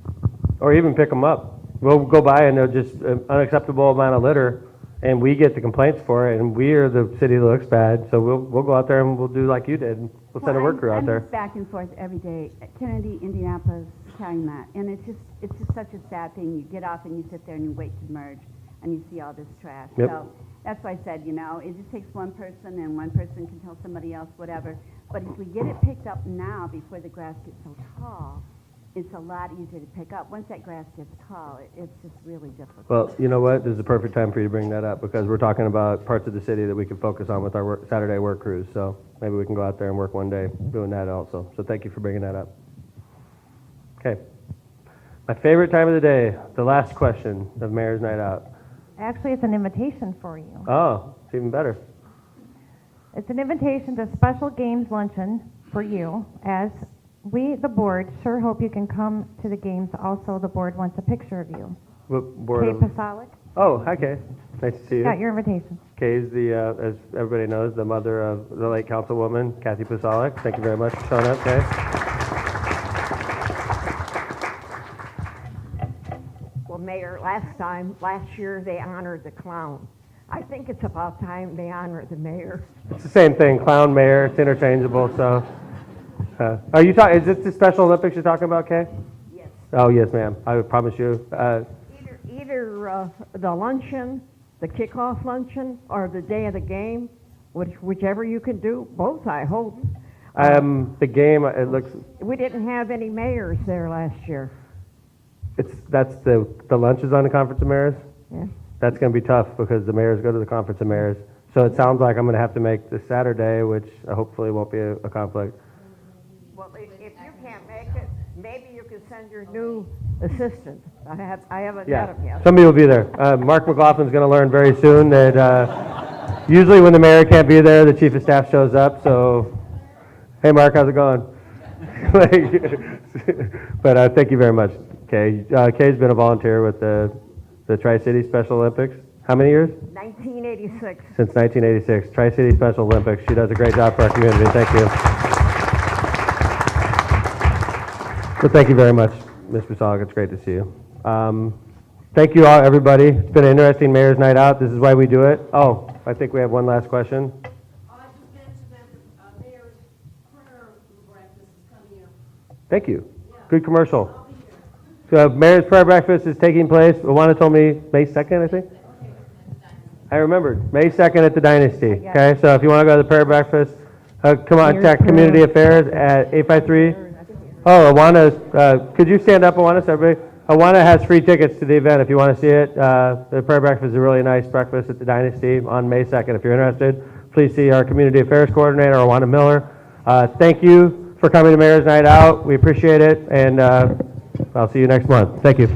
Or even pick them up. We'll go by and they're just an unacceptable amount of litter, and we get the complaints for it, and we are the city that looks bad, so we'll go out there and we'll do like you did. We'll send a work crew out there. I'm just back and forth every day, Kennedy, Indianapolis, Calumet, and it's just such a sad thing. You get off and you sit there and you wait to merge, and you see all this trash. Yep. So that's why I said, it just takes one person, and one person can tell somebody else whatever. But if we get it picked up now before the grass gets so tall, it's a lot easier to pick up. Once that grass gets tall, it's just really difficult. Well, you know what? This is a perfect time for you to bring that up because we're talking about parts of the city that we can focus on with our Saturday work crews. So maybe we can go out there and work one day doing that also. So thank you for bringing that up. Okay. My favorite time of the day, the last question of Mayor's Night Out. Actually, it's an invitation for you. Oh, it's even better. It's an invitation to special games luncheon for you, as we, the board, sure hope you can come to the games. Also, the board wants a picture of you. What board? Kay Pasalic. Oh, hi, Kay. Nice to see you. Got your invitation. Kay's as everybody knows, the mother of the late councilwoman, Kathy Pasalic. Thank you very much for showing up, Kay. Well, Mayor, last year they honored the clown. I think it's about time they honor the mayor. It's the same thing, clown, mayor, it's interchangeable, so. Are you talking, is this the Special Olympics you're talking about, Kay? Yes. Oh, yes, ma'am. I would promise you. Either the luncheon, the kickoff luncheon, or the day of the game, whichever you can do, both, I hope. The game, it looks, We didn't have any mayors there last year. that's the lunch is on the Conference of Mayors? Yeah. That's going to be tough because the mayors go to the Conference of Mayors. So it sounds like I'm going to have to make this Saturday, which hopefully won't be a conflict. Well, if you can't make it, maybe you could send your new assistant. I haven't met him yet. Somebody will be there. Mark McLaughlin's going to learn very soon that usually when the mayor can't be there, the chief of staff shows up. So, hey, Mark, how's it going? But thank you very much, Kay. Kay's been a volunteer with the Tri-City Special Olympics. How many years? 1986. Since 1986. Tri-City Special Olympics. She does a great job for our community. Thank you. Well, thank you very much, Ms. Pasalic. It's great to see you. Thank you all, everybody. It's been an interesting Mayor's Night Out. This is why we do it. Oh, I think we have one last question. Thank you. Good commercial. So Mayor's Prayer Breakfast is taking place. Awana told me May 2nd, I think. I remembered. May 2nd at the Dynasty. Okay, so if you want to go to the prayer breakfast, come on, check Community Affairs at 853. Oh, Awana, could you stand up, Awana, so everybody? Awana has free tickets to the event if you want to see it. The prayer breakfast is a really nice breakfast at the Dynasty on May 2nd. If you're interested, please see our Community Affairs Coordinator, Awana Miller. Thank you for coming to Mayor's Night Out. We appreciate it, and I'll see you next month. Thank you.